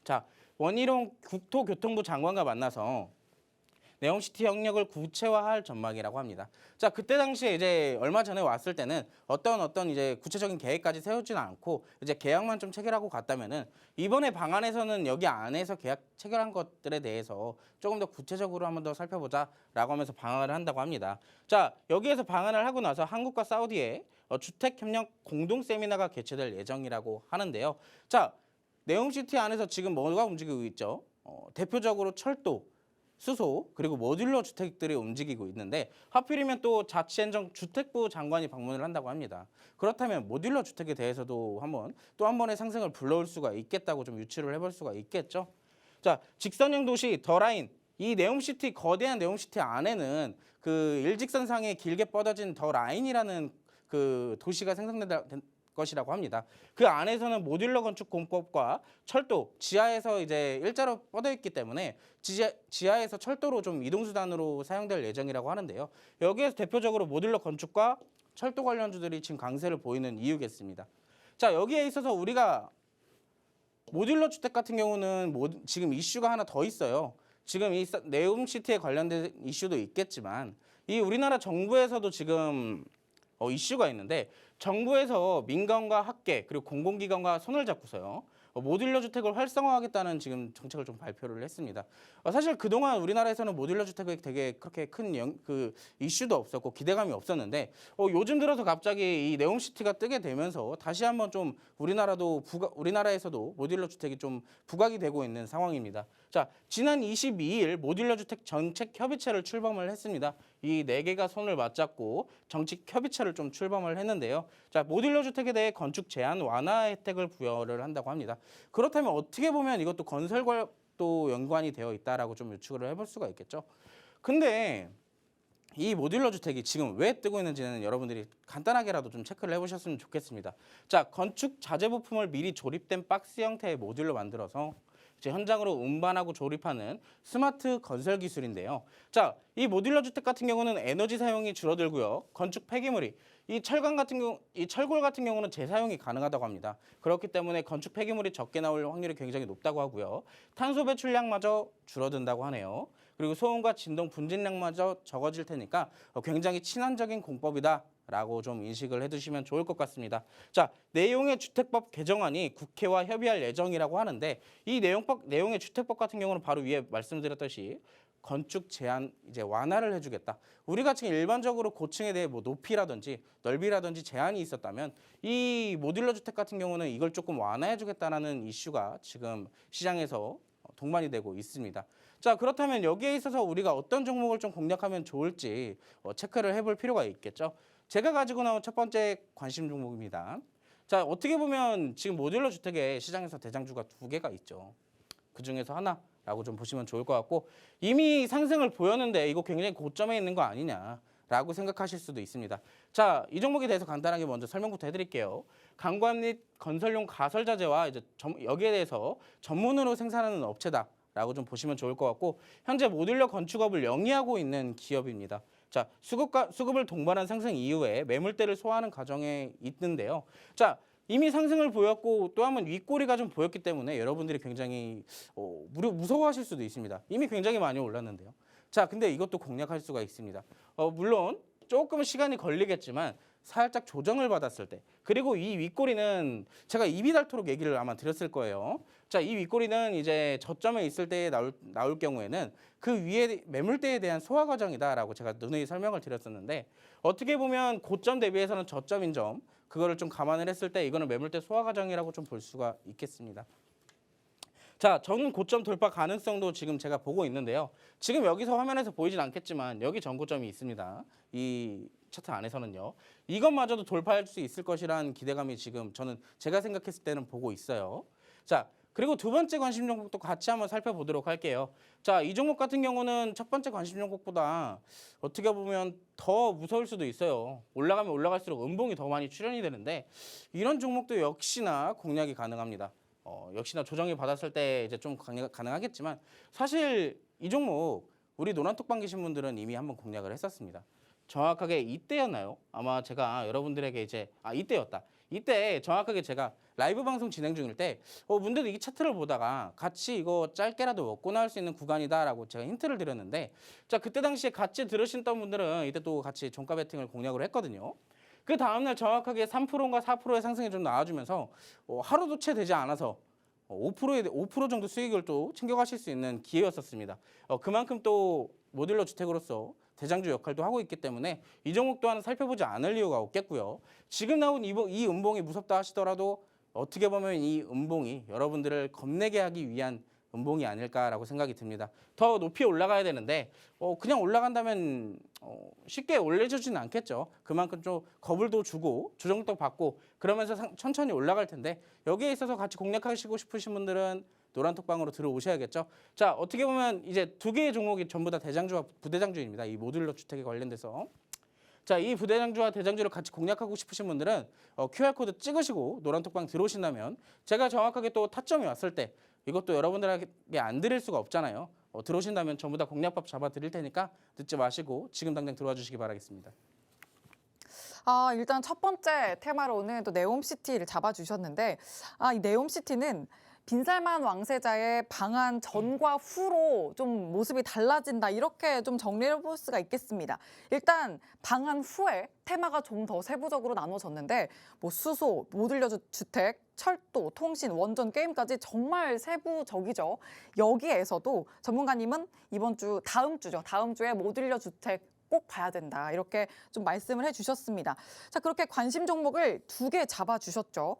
자, 원희룡 국토교통부 장관과 만나서 네옴시티 협력을 구체화할 전망이라고 합니다. 자, 그때 당시에 이제 얼마 전에 왔을 때는 어떤 이제 구체적인 계획까지 세우지는 않고 이제 계약만 좀 체결하고 갔다면은 이번에 방안에서는 여기 안에서 계약 체결한 것들에 대해서 조금 더 구체적으로 한번 더 살펴보자라고 하면서 방안을 한다고 합니다. 자, 여기에서 방안을 하고 나서 한국과 사우디의 주택 협력 공동 세미나가 개최될 예정이라고 하는데요. 자, 네옴시티 안에서 지금 뭐가 움직이고 있죠? 대표적으로 철도, 수소, 그리고 모듈러 주택들이 움직이고 있는데 하필이면 또 자치행정주택부 장관이 방문을 한다고 합니다. 그렇다면 모듈러 주택에 대해서도 또 한 번의 상승을 불러올 수가 있겠다고 좀 유추를 해볼 수가 있겠죠. 자, 직선형 도시 더라인, 이 네옴시티 거대한 네옴시티 안에는 그 일직선상에 길게 뻗어진 더라인이라는 그 도시가 생성된다. 것이라고 합니다. 그 안에서는 모듈러 건축 공법과 철도, 지하에서 이제 일자로 뻗어 있기 때문에 지하에서 철도로 좀 이동 수단으로 사용될 예정이라고 하는데요. 여기에서 대표적으로 모듈러 건축과 철도 관련주들이 지금 강세를 보이는 이유겠습니다. 자, 여기에 있어서 우리가 모듈러 주택 같은 경우는 지금 이슈가 하나 더 있어요. 지금 이 네옴시티에 관련된 이슈도 있겠지만 이 우리나라 정부에서도 지금 이슈가 있는데 정부에서 민간과 학계 그리고 공공기관과 손을 잡고서요. 모듈러 주택을 활성화하겠다는 지금 정책을 좀 발표를 했습니다. 사실 그동안 우리나라에서는 모듈러 주택이 되게 그렇게 큰 이슈도 없었고 기대감이 없었는데 요즘 들어서 갑자기 이 네옴시티가 뜨게 되면서 다시 한번 좀 우리나라에서도 모듈러 주택이 좀 부각이 되고 있는 상황입니다. 자, 지난 22일 모듈러 주택 정책 협의체를 출범을 했습니다. 이 4개가 손을 맞잡고 정책 협의체를 좀 출범을 했는데요. 자, 모듈러 주택에 대해 건축 제한 완화 혜택을 부여를 한다고 합니다. 그렇다면 어떻게 보면 이것도 건설과 또 연관이 되어 있다라고 좀 유추를 해볼 수가 있겠죠. 근데 이 모듈러 주택이 지금 왜 뜨고 있는지는 여러분들이 간단하게라도 좀 체크를 해보셨으면 좋겠습니다. 자, 건축 자재 부품을 미리 조립된 박스 형태의 모듈로 만들어서 이제 현장으로 운반하고 조립하는 스마트 건설 기술인데요. 자, 이 모듈러 주택 같은 경우는 에너지 사용이 줄어들고요. 건축 폐기물이 이 철골 같은 경우는 재사용이 가능하다고 합니다. 그렇기 때문에 건축 폐기물이 적게 나올 확률이 굉장히 높다고 하고요. 탄소 배출량마저 줄어든다고 하네요. 그리고 소음과 진동 분진량마저 적어질 테니까 굉장히 친환적인 공법이다. 라고 좀 인식을 해두시면 좋을 것 같습니다. 자, 내용의 주택법 개정안이 국회와 협의할 예정이라고 하는데 이 내용의 주택법 같은 경우는 바로 위에 말씀드렸듯이 건축 제한 이제 완화를 해주겠다. 우리가 지금 일반적으로 고층에 대해 뭐 높이라든지 넓이라든지 제한이 있었다면 이 모듈러 주택 같은 경우는 이걸 조금 완화해주겠다라는 이슈가 지금 시장에서 동반이 되고 있습니다. 자, 그렇다면 여기에 있어서 우리가 어떤 종목을 좀 공략하면 좋을지 체크를 해볼 필요가 있겠죠. 제가 가지고 나온 첫 번째 관심 종목입니다. 자, 어떻게 보면 지금 모듈러 주택의 시장에서 대장주가 두 개가 있죠. 그 중에서 하나라고 좀 보시면 좋을 것 같고, 이미 상승을 보였는데 이거 굉장히 고점에 있는 거 아니냐라고 생각하실 수도 있습니다. 자, 이 종목에 대해서 간단하게 먼저 설명부터 해드릴게요. 강관 및 건설용 가설자재와 이제 여기에 대해서 전문으로 생산하는 업체다라고 좀 보시면 좋을 것 같고, 현재 모듈러 건축업을 영위하고 있는 기업입니다. 자, 수급을 동반한 상승 이후에 매물대를 소화하는 과정에 있는데요. 자, 이미 상승을 보였고 또 한번 윗꼬리가 좀 보였기 때문에 여러분들이 굉장히 무서워하실 수도 있습니다. 이미 굉장히 많이 올랐는데요. 자, 근데 이것도 공략할 수가 있습니다. 물론 조금 시간이 걸리겠지만 살짝 조정을 받았을 때, 그리고 이 윗꼬리는 제가 입이 닳도록 얘기를 아마 드렸을 거예요. 자, 이 윗꼬리는 이제 저점에 있을 때 나올 경우에는 그 위에 매물대에 대한 소화 과정이다라고 제가 누누이 설명을 드렸었는데, 어떻게 보면 고점 대비해서는 저점인 점, 그거를 좀 감안을 했을 때 이거는 매물대 소화 과정이라고 좀 볼 수가 있겠습니다. 자, 저는 고점 돌파 가능성도 지금 제가 보고 있는데요. 지금 여기서 화면에서 보이진 않겠지만 여기 전고점이 있습니다. 이 차트 안에서는요. 이것마저도 돌파할 수 있을 것이라는 기대감이 지금 저는 제가 생각했을 때는 보고 있어요. 자, 그리고 두 번째 관심 종목도 같이 한번 살펴보도록 할게요. 자, 이 종목 같은 경우는 첫 번째 관심 종목보다 어떻게 보면 더 무서울 수도 있어요. 올라가면 올라갈수록 음봉이 더 많이 출현이 되는데, 이런 종목도 역시나 공략이 가능합니다. 역시나 조정이 받았을 때 이제 좀 가능하겠지만, 사실 이 종목 우리 노란톡방 계신 분들은 이미 한번 공략을 했었습니다. 정확하게 이때였나요? 아마 제가 여러분들에게 이때였다. 이때 정확하게 제가 라이브 방송 진행 중일 때 분들이 이 차트를 보다가 같이 이거 짧게라도 먹고 나올 수 있는 구간이다라고 제가 힌트를 드렸는데, 자, 그때 당시에 같이 들으셨던 분들은 이때 또 같이 종가 베팅을 공략을 했거든요. 그 다음날 정확하게 3%인가 4%의 상승이 좀 나와주면서 하루도 채 되지 않아서 5% 정도 수익을 또 챙겨가실 수 있는 기회였었습니다. 그만큼 또 모듈러 주택으로서 대장주 역할도 하고 있기 때문에 이 종목 또한 살펴보지 않을 이유가 없겠고요. 지금 나온 이 음봉이 무섭다 하시더라도 어떻게 보면 이 음봉이 여러분들을 겁내게 하기 위한 음봉이 아닐까라고 생각이 듭니다. 더 높이 올라가야 되는데 그냥 올라간다면 쉽게 올려주지는 않겠죠. 그만큼 좀 거불도 주고 조정도 받고 그러면서 천천히 올라갈 텐데, 여기에 있어서 같이 공략하시고 싶으신 분들은 노란톡방으로 들어오셔야겠죠. 자, 어떻게 보면 이제 두 개의 종목이 전부 다 대장주와 부대장주입니다. 이 모듈러 주택에 관련돼서. 자, 이 부대장주와 대장주를 같이 공략하고 싶으신 분들은 QR코드 찍으시고 노란톡방 들어오신다면 제가 정확하게 또 타점이 왔을 때, 이것도 여러분들에게 안 드릴 수가 없잖아요. 들어오신다면 전부 다 공략법 잡아 드릴 테니까 늦지 마시고 지금 당장 들어와 주시기 바라겠습니다. 일단 첫 번째 테마로는 또 네옴시티를 잡아주셨는데, 이 네옴시티는 빈살만 왕세자의 방한 전과 후로 좀 모습이 달라진다, 이렇게 좀 정리해 볼 수가 있겠습니다. 일단 방한 후에 테마가 좀 더 세부적으로 나눠졌는데, 뭐 수소, 모듈러 주택, 철도, 통신, 원전, 게임까지 정말 세부적이죠. 여기에서도 전문가님은 다음 주에 모듈러 주택 꼭 봐야 된다, 이렇게 좀 말씀을 해주셨습니다. 자, 그렇게 관심 종목을 두 개 잡아주셨죠.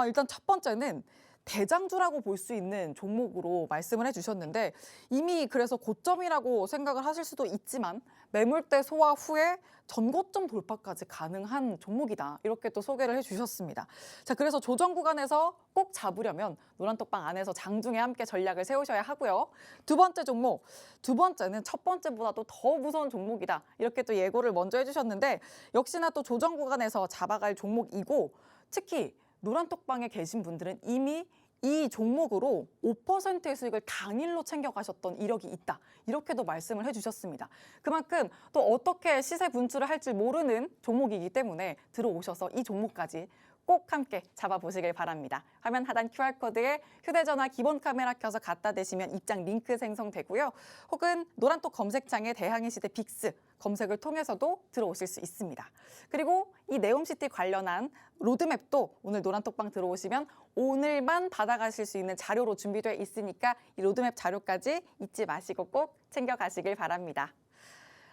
일단 첫 번째는 대장주라고 볼 수 있는 종목으로 말씀을 해주셨는데, 이미 그래서 고점이라고 생각을 하실 수도 있지만 매물대 소화 후에 전고점 돌파까지 가능한 종목이다, 이렇게 또 소개를 해주셨습니다. 자, 그래서 조정 구간에서 꼭 잡으려면 노란톡방 안에서 장중에 함께 전략을 세우셔야 하고요. 두 번째는 첫 번째보다도 더 무서운 종목이다, 이렇게 또 예고를 먼저 해주셨는데, 역시나 또 조정 구간에서 잡아갈 종목이고, 특히 노란톡방에 계신 분들은 이미 이 종목으로 5%의 수익을 당일로 챙겨가셨던 이력이 있다, 이렇게도 말씀을 해주셨습니다. 그만큼 또 어떻게 시세 분출을 할지 모르는 종목이기 때문에 들어오셔서 이 종목까지 꼭 함께 잡아보시길 바랍니다. 화면 하단 QR코드에 휴대전화 기본 카메라 켜서 갖다 대시면 입장 링크 생성되고요. 혹은 노란톡 검색창에 대항해 시대 빅스 검색을 통해서도 들어오실 수 있습니다. 그리고 이 네옴시티 관련한 로드맵도 오늘 노란톡방 들어오시면 오늘만 받아가실 수 있는 자료로 준비되어 있으니까 이 로드맵 자료까지 잊지 마시고 꼭 챙겨가시길 바랍니다.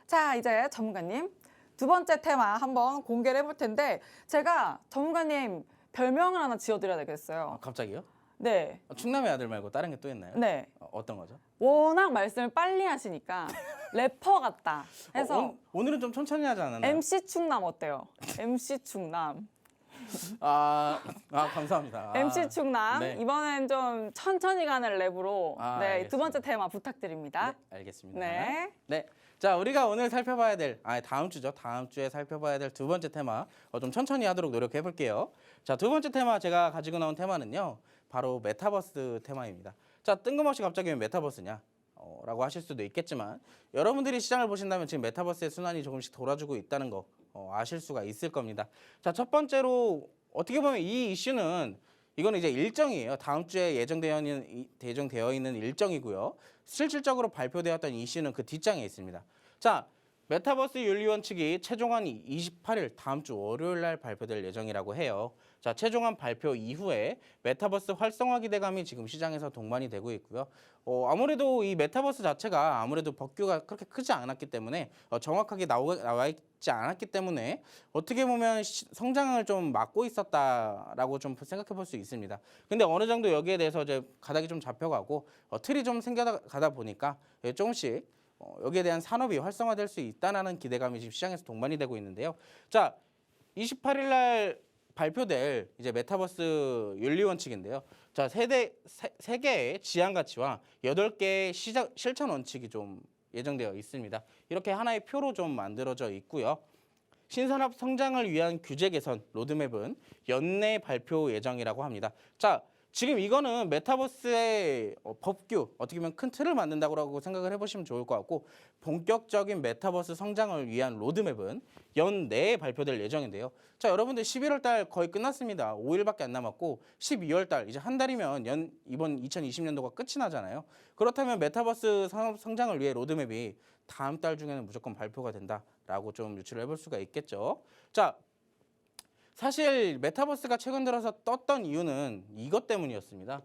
자, 이제 전문가님, 두 번째 테마 한번 공개를 해볼 텐데, 제가 전문가님 별명을 하나 지어드려야 되겠어요. 갑자기요? 네. 충남의 아들 말고 다른 게 또 있나요? 네. 어떤 거죠? 워낙 말씀을 빨리 하시니까 래퍼 같다 해서 오늘은 좀 천천히 하지 않았나요? MC 충남 어때요? MC 충남. 감사합니다. MC 충남. 네. 이번엔 좀 천천히 가는 랩으로 네, 알겠습니다. 두 번째 테마 부탁드립니다. 네, 알겠습니다. 네. 네. 자, 우리가 오늘 살펴봐야 될, 다음 주죠. 다음 주에 살펴봐야 될 두 번째 테마, 좀 천천히 하도록 노력해 볼게요. 자, 두 번째 테마 제가 가지고 나온 테마는요, 바로 메타버스 테마입니다. 자, 뜬금없이 갑자기 왜 메타버스냐? 라고 하실 수도 있겠지만, 여러분들이 시장을 보신다면 지금 메타버스의 순환이 조금씩 돌아주고 있다는 거 아실 수가 있을 겁니다. 자, 첫 번째로 어떻게 보면 이 이슈는 이거는 이제 일정이에요. 다음 주에 예정되어 있는 일정이고요. 실질적으로 발표되었던 이슈는 그 뒷장에 있습니다. 자, 메타버스 윤리원 측이 최종안이 28일 다음 주 월요일 날 발표될 예정이라고 해요. 자, 최종안 발표 이후에 메타버스 활성화 기대감이 지금 시장에서 동반이 되고 있고요. 아무래도 이 메타버스 자체가 아무래도 법규가 그렇게 크지 않았기 때문에 정확하게 나와 있지 않았기 때문에 어떻게 보면 성장을 좀 막고 있었다라고 좀 생각해 볼 수 있습니다. 근데 어느 정도 여기에 대해서 이제 가닥이 좀 잡혀가고 틀이 좀 생겨가다 보니까 조금씩 여기에 대한 산업이 활성화될 수 있다는 기대감이 지금 시장에서 동반이 되고 있는데요. 자, 28일 날 발표될 이제 메타버스 윤리원 측인데요. 자, 세 개의 지향 가치와 8개의 실천 원칙이 좀 예정되어 있습니다. 이렇게 하나의 표로 좀 만들어져 있고요. 신산업 성장을 위한 규제 개선 로드맵은 연내 발표 예정이라고 합니다. 자, 지금 이거는 메타버스의 법규, 어떻게 보면 큰 틀을 만든다고 생각을 해보시면 좋을 것 같고, 본격적인 메타버스 성장을 위한 로드맵은 연내에 발표될 예정인데요. 자, 여러분들 11월 달 거의 끝났습니다. 5일밖에 안 남았고 12월 달 이제 한 달이면 이번 2020년도가 끝이 나잖아요. 그렇다면 메타버스 산업 성장을 위해 로드맵이 다음 달 중에는 무조건 발표가 된다라고 좀 유추를 해볼 수가 있겠죠. 자, 사실 메타버스가 최근 들어서 떴던 이유는 이것 때문이었습니다.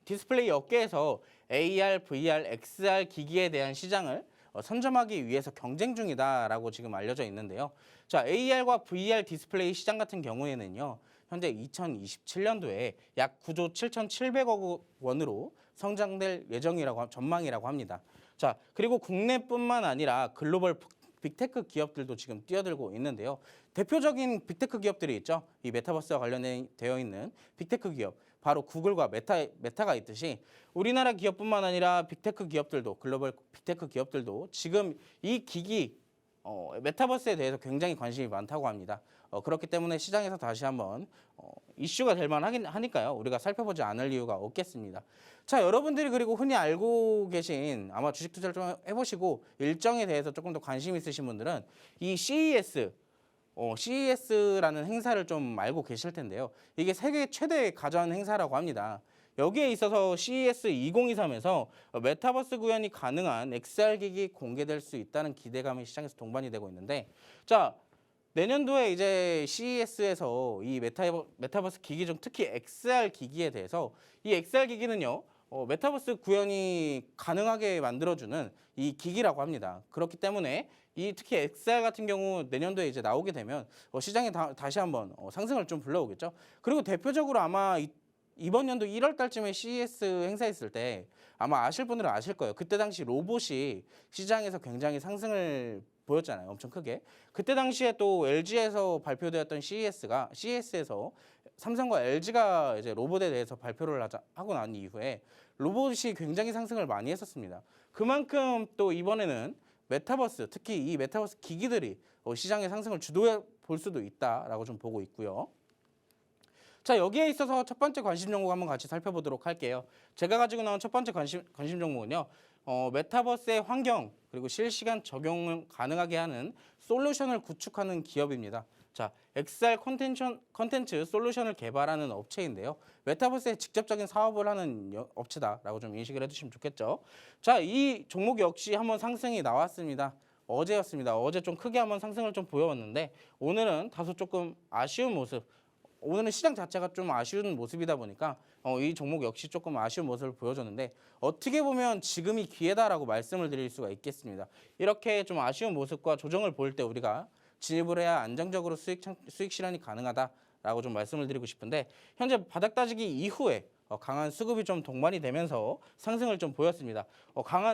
디스플레이 업계에서 AR, VR, XR 기기에 대한 시장을 선점하기 위해서 경쟁 중이다라고 지금 알려져 있는데요. 자, AR과 VR 디스플레이 시장 같은 경우에는요, 현재 2027년도에 약 9조 7,700억 원으로 성장될 전망이라고 합니다. 자, 그리고 국내뿐만 아니라 글로벌 빅테크 기업들도 지금 뛰어들고 있는데요. 대표적인 빅테크 기업들이 있죠. 이 메타버스와 관련되어 있는 빅테크 기업, 바로 구글과 메타가 있듯이 우리나라 기업뿐만 아니라 빅테크 기업들도, 글로벌 빅테크 기업들도 지금 이 기기 메타버스에 대해서 굉장히 관심이 많다고 합니다. 그렇기 때문에 시장에서 다시 한번 이슈가 될 만하니까요. 우리가 살펴보지 않을 이유가 없겠습니다. 자, 여러분들이 그리고 흔히 알고 계신, 아마 주식 투자를 좀 해보시고 일정에 대해서 조금 더 관심 있으신 분들은 이 CES라는 행사를 좀 알고 계실 텐데요. 이게 세계 최대 가전 행사라고 합니다. 여기에 있어서 CES 2023에서 메타버스 구현이 가능한 XR 기기 공개될 수 있다는 기대감이 시장에서 동반이 되고 있는데, 자, 내년도에 이제 CES에서 이 메타버스 기기 중 특히 XR 기기에 대해서, 이 XR 기기는요, 메타버스 구현이 가능하게 만들어주는 이 기기라고 합니다. 그렇기 때문에 이 특히 XR 같은 경우 내년도에 이제 나오게 되면 시장에 다시 한번 상승을 좀 불러오겠죠. 그리고 대표적으로 아마 이번 연도 1월 달쯤에 CES 행사했을 때 아마 아실 분들은 아실 거예요. 그때 당시 로봇이 시장에서 굉장히 상승을 보였잖아요. 엄청 크게. 그때 당시에 또 LG에서 발표되었던 CES에서 삼성과 LG가 이제 로봇에 대해서 발표를 하고 난 이후에 로봇이 굉장히 상승을 많이 했었습니다. 그만큼 또 이번에는 메타버스, 특히 이 메타버스 기기들이 시장의 상승을 주도해 볼 수도 있다라고 좀 보고 있고요. 자, 여기에 있어서 첫 번째 관심 종목 한번 같이 살펴보도록 할게요. 제가 가지고 나온 첫 번째 관심 종목은요. 메타버스의 환경 그리고 실시간 적용을 가능하게 하는 솔루션을 구축하는 기업입니다. 자, XR 콘텐츠 솔루션을 개발하는 업체인데요. 메타버스에 직접적인 사업을 하는 업체다라고 좀 인식을 해두시면 좋겠죠. 자, 이 종목 역시 한번 상승이 나왔습니다. 어제였습니다. 어제 좀 크게 한번 상승을 좀 보여왔는데 오늘은 다소 조금 아쉬운 모습. 오늘은 시장 자체가 좀 아쉬운 모습이다 보니까 이 종목 역시 조금 아쉬운 모습을 보여줬는데 어떻게 보면 지금이 기회다라고 말씀을 드릴 수가 있겠습니다. 이렇게 좀 아쉬운 모습과 조정을 볼 때 우리가 진입을 해야 안정적으로 수익 실현이 가능하다. 라고 좀 말씀을 드리고 싶은데 현재 바닥 다지기 이후에 강한 수급이 좀 동반이 되면서 상승을 좀 보였습니다.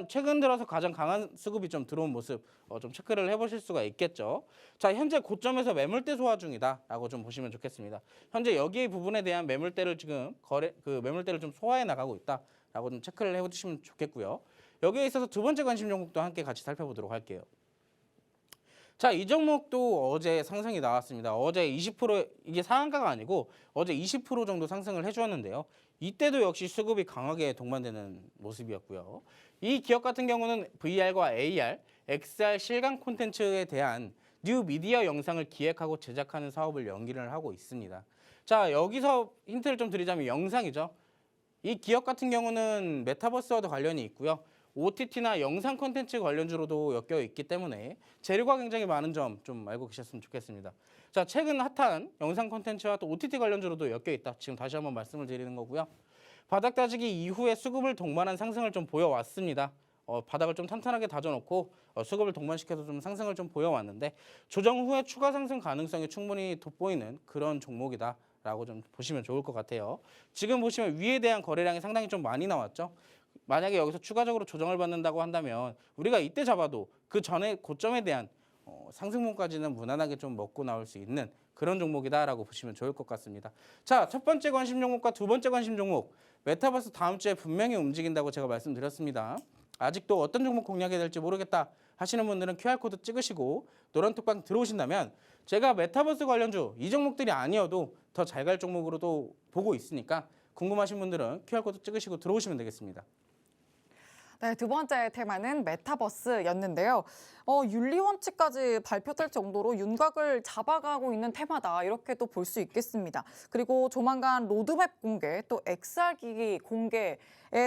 최근 들어서 가장 강한 수급이 좀 들어온 모습 좀 체크를 해보실 수가 있겠죠. 자, 현재 고점에서 매물대 소화 중이다라고 좀 보시면 좋겠습니다. 현재 여기 부분에 대한 매물대를 지금 매물대를 좀 소화해 나가고 있다라고 좀 체크를 해주시면 좋겠고요. 여기에 있어서 두 번째 관심 종목도 함께 같이 살펴보도록 할게요. 자, 이 종목도 어제 상승이 나왔습니다. 어제 20% 이게 상한가가 아니고 어제 20% 정도 상승을 해주었는데요. 이때도 역시 수급이 강하게 동반되는 모습이었고요. 이 기업 같은 경우는 VR과 AR, XR 실감 콘텐츠에 대한 뉴 미디어 영상을 기획하고 제작하는 사업을 연기를 하고 있습니다. 자, 여기서 힌트를 좀 드리자면 영상이죠. 이 기업 같은 경우는 메타버스와도 관련이 있고요. OTT나 영상 콘텐츠 관련주로도 엮여 있기 때문에 재료가 굉장히 많은 점 좀 알고 계셨으면 좋겠습니다. 자, 최근 핫한 영상 콘텐츠와 또 OTT 관련주로도 엮여 있다. 지금 다시 한번 말씀을 드리는 거고요. 바닥 다지기 이후에 수급을 동반한 상승을 좀 보여왔습니다. 바닥을 좀 탄탄하게 다져놓고 수급을 동반시켜서 좀 상승을 좀 보여왔는데 조정 후에 추가 상승 가능성이 충분히 돋보이는 그런 종목이다. 라고 좀 보시면 좋을 것 같아요. 지금 보시면 위에 대한 거래량이 상당히 좀 많이 나왔죠. 만약에 여기서 추가적으로 조정을 받는다고 한다면 우리가 이때 잡아도 그 전에 고점에 대한 상승분까지는 무난하게 좀 먹고 나올 수 있는 그런 종목이다라고 보시면 좋을 것 같습니다. 자, 첫 번째 관심 종목과 두 번째 관심 종목 메타버스 다음 주에 분명히 움직인다고 제가 말씀드렸습니다. 아직도 어떤 종목 공략해야 될지 모르겠다 하시는 분들은 QR코드 찍으시고 노란톡방 들어오신다면 제가 메타버스 관련주 이 종목들이 아니어도 더 잘 갈 종목으로도 보고 있으니까 궁금하신 분들은 QR코드 찍으시고 들어오시면 되겠습니다. 네, 두 번째 테마는 메타버스였는데요. 윤리원칙까지 발표될 정도로 윤곽을 잡아가고 있는 테마다 이렇게 또 볼 수 있겠습니다. 그리고 조만간 로드맵 공개, 또 XR 기기 공개에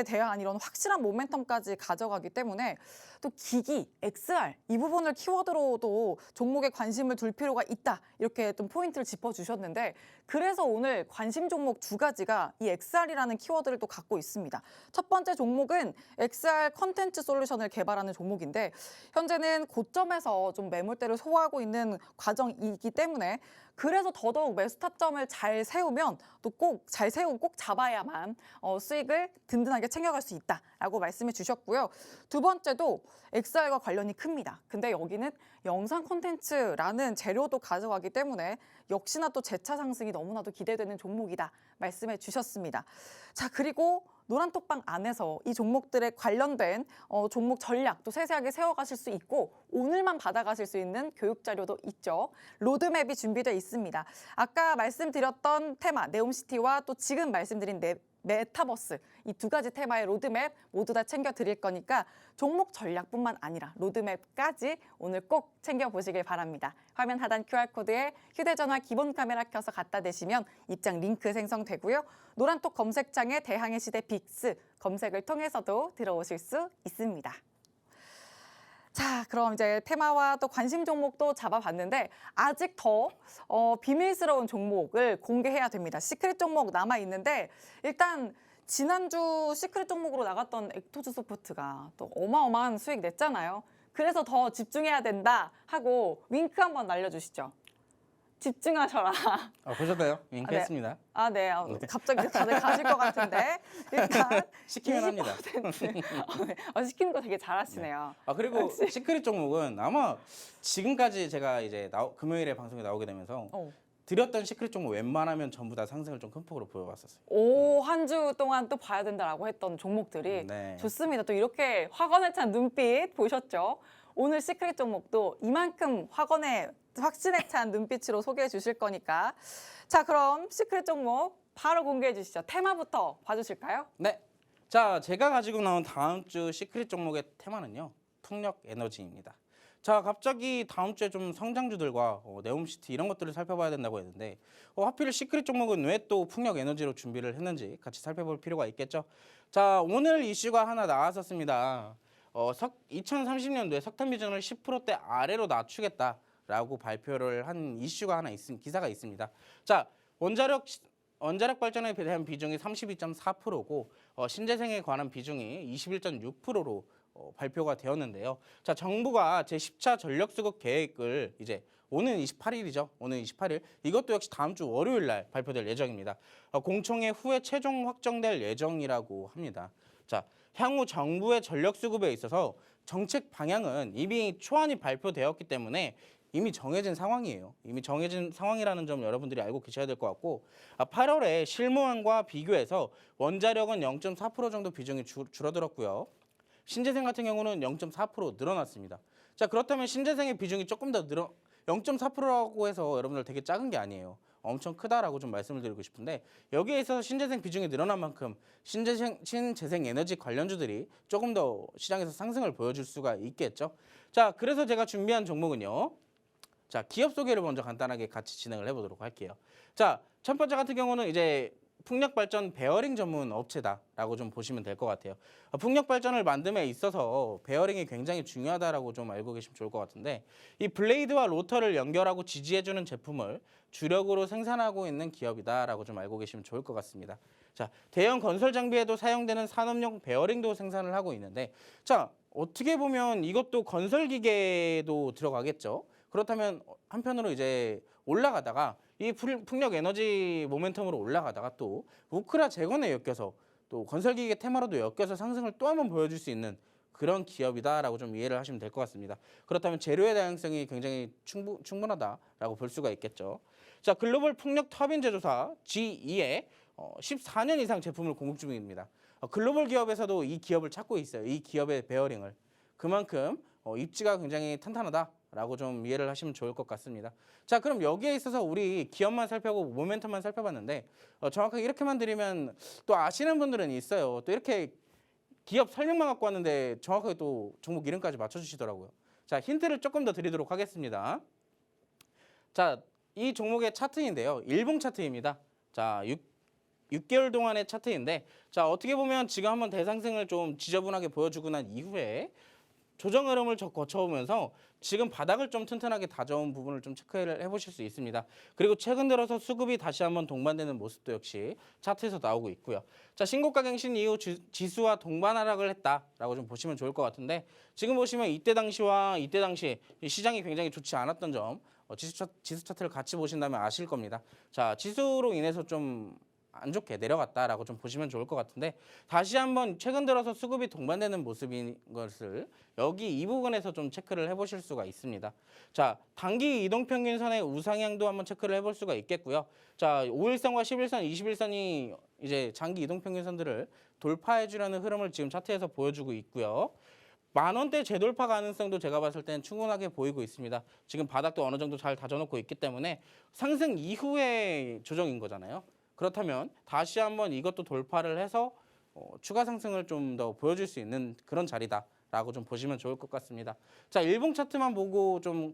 대한 이런 확실한 모멘텀까지 가져가기 때문에 또 기기, XR 이 부분을 키워드로도 종목에 관심을 둘 필요가 있다. 이렇게 좀 포인트를 짚어주셨는데 그래서 오늘 관심 종목 두 가지가 이 XR이라는 키워드를 또 갖고 있습니다. 첫 번째 종목은 XR 컨텐츠 솔루션을 개발하는 종목인데 현재는 고점에서 좀 매물대를 소화하고 있는 과정이기 때문에 그래서 더더욱 매수 타점을 잘 세우면 또 꼭 잘 세우고 꼭 잡아야만 수익을 든든하게 챙겨갈 수 있다라고 말씀해 주셨고요. 두 번째도 XR과 관련이 큽니다. 근데 여기는 영상 콘텐츠라는 재료도 가져가기 때문에 역시나 또 재차 상승이 너무나도 기대되는 종목이다 말씀해 주셨습니다. 자, 그리고 노란톡방 안에서 이 종목들에 관련된 종목 전략도 세세하게 세워가실 수 있고 오늘만 받아가실 수 있는 교육 자료도 있죠. 로드맵이 준비되어 있습니다. 아까 말씀드렸던 테마 네옴시티와 또 지금 말씀드린 메타버스 이 두 가지 테마의 로드맵 모두 다 챙겨드릴 거니까 종목 전략뿐만 아니라 로드맵까지 오늘 꼭 챙겨보시길 바랍니다. 화면 하단 QR코드에 휴대전화 기본 카메라 켜서 갖다 대시면 입장 링크 생성되고요. 노란톡 검색창에 대항해 시대 빅스 검색을 통해서도 들어오실 수 있습니다. 자, 그럼 이제 테마와 또 관심 종목도 잡아봤는데 아직 더 비밀스러운 종목을 공개해야 됩니다. 시크릿 종목 남아있는데 일단 지난주 시크릿 종목으로 나갔던 엑토즈 소프트가 또 어마어마한 수익 냈잖아요. 그래서 더 집중해야 된다 하고 윙크 한번 날려주시죠. 집중하셔라. 보셨나요? 윙크했습니다. 네. 갑자기 다들 가실 것 같은데 일단 시키면 합니다. 시키는 거 되게 잘하시네요. 그리고 역시. 시크릿 종목은 아마 지금까지 제가 이제 금요일에 방송에 나오게 되면서 드렸던 시크릿 종목 웬만하면 전부 다 상승을 좀 큰 폭으로 보여왔었어요. 한 주 동안 또 봐야 된다라고 했던 종목들이 네. 좋습니다. 또 이렇게 확언에 찬 눈빛 보셨죠? 오늘 시크릿 종목도 이만큼 확신에 찬 눈빛으로 소개해 주실 거니까 자, 그럼 시크릿 종목 바로 공개해 주시죠. 테마부터 봐주실까요? 네. 자, 제가 가지고 나온 다음 주 시크릿 종목의 테마는요. 풍력 에너지입니다. 자, 갑자기 다음 주에 좀 성장주들과 네옴시티 이런 것들을 살펴봐야 된다고 했는데 하필 시크릿 종목은 왜 또 풍력 에너지로 준비를 했는지 같이 살펴볼 필요가 있겠죠. 자, 오늘 이슈가 하나 나왔었습니다. 2030년도에 석탄 비중을 10%대 아래로 낮추겠다라고 발표를 한 이슈가 하나 기사가 있습니다. 자, 원자력 발전에 대한 비중이 32.4%고 신재생에 관한 비중이 21.6%로 발표가 되었는데요. 자, 정부가 제10차 전력 수급 계획을 이제 오는 28일이죠. 오는 28일. 이것도 역시 다음 주 월요일 날 발표될 예정입니다. 공청회 후에 최종 확정될 예정이라고 합니다. 자, 향후 정부의 전력 수급에 있어서 정책 방향은 이미 초안이 발표되었기 때문에 이미 정해진 상황이에요. 이미 정해진 상황이라는 점 여러분들이 알고 계셔야 될 것 같고 8월에 실무안과 비교해서 원자력은 0.4% 정도 비중이 줄어들었고요. 신재생 같은 경우는 0.4% 늘어났습니다. 자, 그렇다면 신재생의 비중이 조금 더 0.4%라고 해서 여러분들 되게 작은 게 아니에요. 엄청 크다라고 좀 말씀을 드리고 싶은데 여기에 있어서 신재생 비중이 늘어난 만큼 신재생 에너지 관련주들이 조금 더 시장에서 상승을 보여줄 수가 있겠죠. 자, 그래서 제가 준비한 종목은요. 자, 기업 소개를 먼저 간단하게 같이 진행을 해보도록 할게요. 자, 첫 번째 같은 경우는 이제 풍력발전 베어링 전문 업체다라고 좀 보시면 될 것 같아요. 풍력발전을 만듦에 있어서 베어링이 굉장히 중요하다라고 좀 알고 계시면 좋을 것 같은데 이 블레이드와 로터를 연결하고 지지해주는 제품을 주력으로 생산하고 있는 기업이다라고 좀 알고 계시면 좋을 것 같습니다. 자, 대형 건설 장비에도 사용되는 산업용 베어링도 생산을 하고 있는데 자, 어떻게 보면 이것도 건설 기계도 들어가겠죠. 그렇다면 한편으로 이제 올라가다가 이 풍력 에너지 모멘텀으로 올라가다가 또 우크라 재건에 엮여서 또 건설기계 테마로도 엮여서 상승을 또 한번 보여줄 수 있는 그런 기업이다라고 좀 이해를 하시면 될 것 같습니다. 그렇다면 재료의 다양성이 굉장히 충분하다라고 볼 수가 있겠죠. 자, 글로벌 풍력 터빈 제조사 GE에 14년 이상 제품을 공급 중입니다. 글로벌 기업에서도 이 기업을 찾고 있어요. 이 기업의 베어링을. 그만큼 입지가 굉장히 탄탄하다라고 좀 이해를 하시면 좋을 것 같습니다. 자, 그럼 여기에 있어서 우리 기업만 살펴보고 모멘텀만 살펴봤는데 정확하게 이렇게만 드리면 또 아시는 분들은 있어요. 또 이렇게 기업 설명만 갖고 왔는데 정확하게 또 종목 이름까지 맞춰주시더라고요. 자, 힌트를 조금 더 드리도록 하겠습니다. 자, 이 종목의 차트인데요. 일봉 차트입니다. 자, 6개월 동안의 차트인데 자, 어떻게 보면 지금 한번 대상승을 좀 지저분하게 보여주고 난 이후에 조정 흐름을 거쳐오면서 지금 바닥을 좀 튼튼하게 다져온 부분을 좀 체크를 해보실 수 있습니다. 그리고 최근 들어서 수급이 다시 한번 동반되는 모습도 역시 차트에서 나오고 있고요. 자, 신고가 갱신 이후 지수와 동반 하락을 했다라고 좀 보시면 좋을 것 같은데 지금 보시면 이때 당시와 이때 당시 시장이 굉장히 좋지 않았던 점 지수 차트를 같이 보신다면 아실 겁니다. 자, 지수로 인해서 좀 안 좋게 내려갔다라고 좀 보시면 좋을 것 같은데 다시 한번 최근 들어서 수급이 동반되는 모습인 것을 여기 이 부분에서 좀 체크를 해보실 수가 있습니다. 자, 단기 이동평균선의 우상향도 한번 체크를 해볼 수가 있겠고요. 자, 5일선과 11선, 21선이 이제 장기 이동평균선들을 돌파해주려는 흐름을 지금 차트에서 보여주고 있고요. 만원대 재돌파 가능성도 제가 봤을 때는 충분하게 보이고 있습니다. 지금 바닥도 어느 정도 잘 다져놓고 있기 때문에 상승 이후의 조정인 거잖아요. 그렇다면 다시 한번 이것도 돌파를 해서 추가 상승을 좀 더 보여줄 수 있는 그런 자리다라고 좀 보시면 좋을 것 같습니다. 자, 일봉 차트만 보고 좀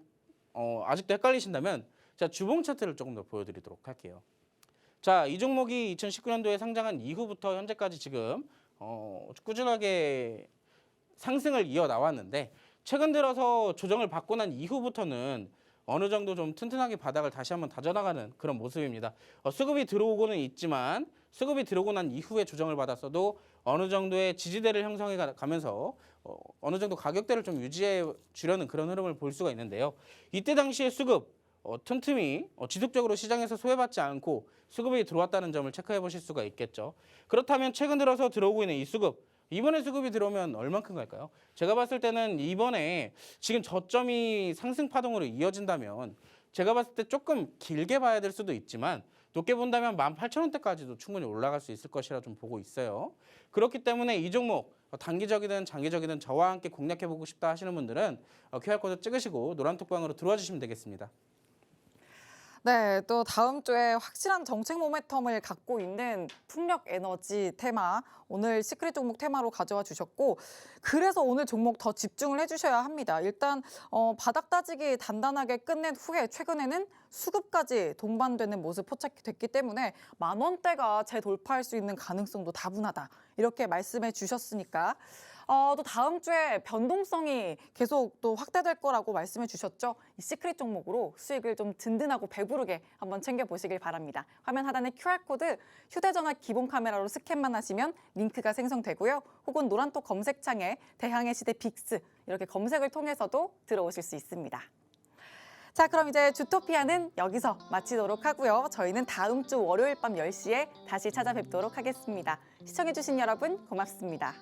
아직도 헷갈리신다면 자, 주봉 차트를 조금 더 보여드리도록 할게요. 자, 이 종목이 2019년도에 상장한 이후부터 현재까지 지금 꾸준하게 상승을 이어 나왔는데 최근 들어서 조정을 받고 난 이후부터는 어느 정도 좀 튼튼하게 바닥을 다시 한번 다져나가는 그런 모습입니다. 수급이 들어오고는 있지만 수급이 들어오고 난 이후에 조정을 받았어도 어느 정도의 지지대를 형성해 가면서 어느 정도 가격대를 좀 유지해 주려는 그런 흐름을 볼 수가 있는데요. 이때 당시의 수급 틈틈이 지속적으로 시장에서 소외받지 않고 수급이 들어왔다는 점을 체크해 보실 수가 있겠죠. 그렇다면 최근 들어서 들어오고 있는 이 수급 이번에 수급이 들어오면 얼만큼 갈까요? 제가 봤을 때는 이번에 지금 저점이 상승 파동으로 이어진다면 제가 봤을 때 조금 길게 봐야 될 수도 있지만 높게 본다면 18,000원대까지도 충분히 올라갈 수 있을 것이라 좀 보고 있어요. 그렇기 때문에 이 종목 단기적이든 장기적이든 저와 함께 공략해보고 싶다 하시는 분들은 QR코드 찍으시고 노란톡방으로 들어와 주시면 되겠습니다. 네, 또 다음 주에 확실한 정책 모멘텀을 갖고 있는 풍력 에너지 테마, 오늘 시크릿 종목 테마로 가져와 주셨고 그래서 오늘 종목 더 집중을 해주셔야 합니다. 일단 바닥 따지기 단단하게 끝낸 후에 최근에는 수급까지 동반되는 모습 포착됐기 때문에 10,000원대가 재돌파할 수 있는 가능성도 다분하다. 이렇게 말씀해 주셨으니까 또 다음 주에 변동성이 계속 또 확대될 거라고 말씀해 주셨죠. 이 시크릿 종목으로 수익을 좀 든든하고 배부르게 한번 챙겨보시길 바랍니다. 화면 하단에 QR코드 휴대전화 기본 카메라로 스캔만 하시면 링크가 생성되고요. 혹은 노란톡 검색창에 대항해 시대 빅스 이렇게 검색을 통해서도 들어오실 수 있습니다. 자, 그럼 이제 주토피아는 여기서 마치도록 하고요. 저희는 다음 주 월요일 밤 10시에 다시 찾아뵙도록 하겠습니다. 시청해주신 여러분 고맙습니다.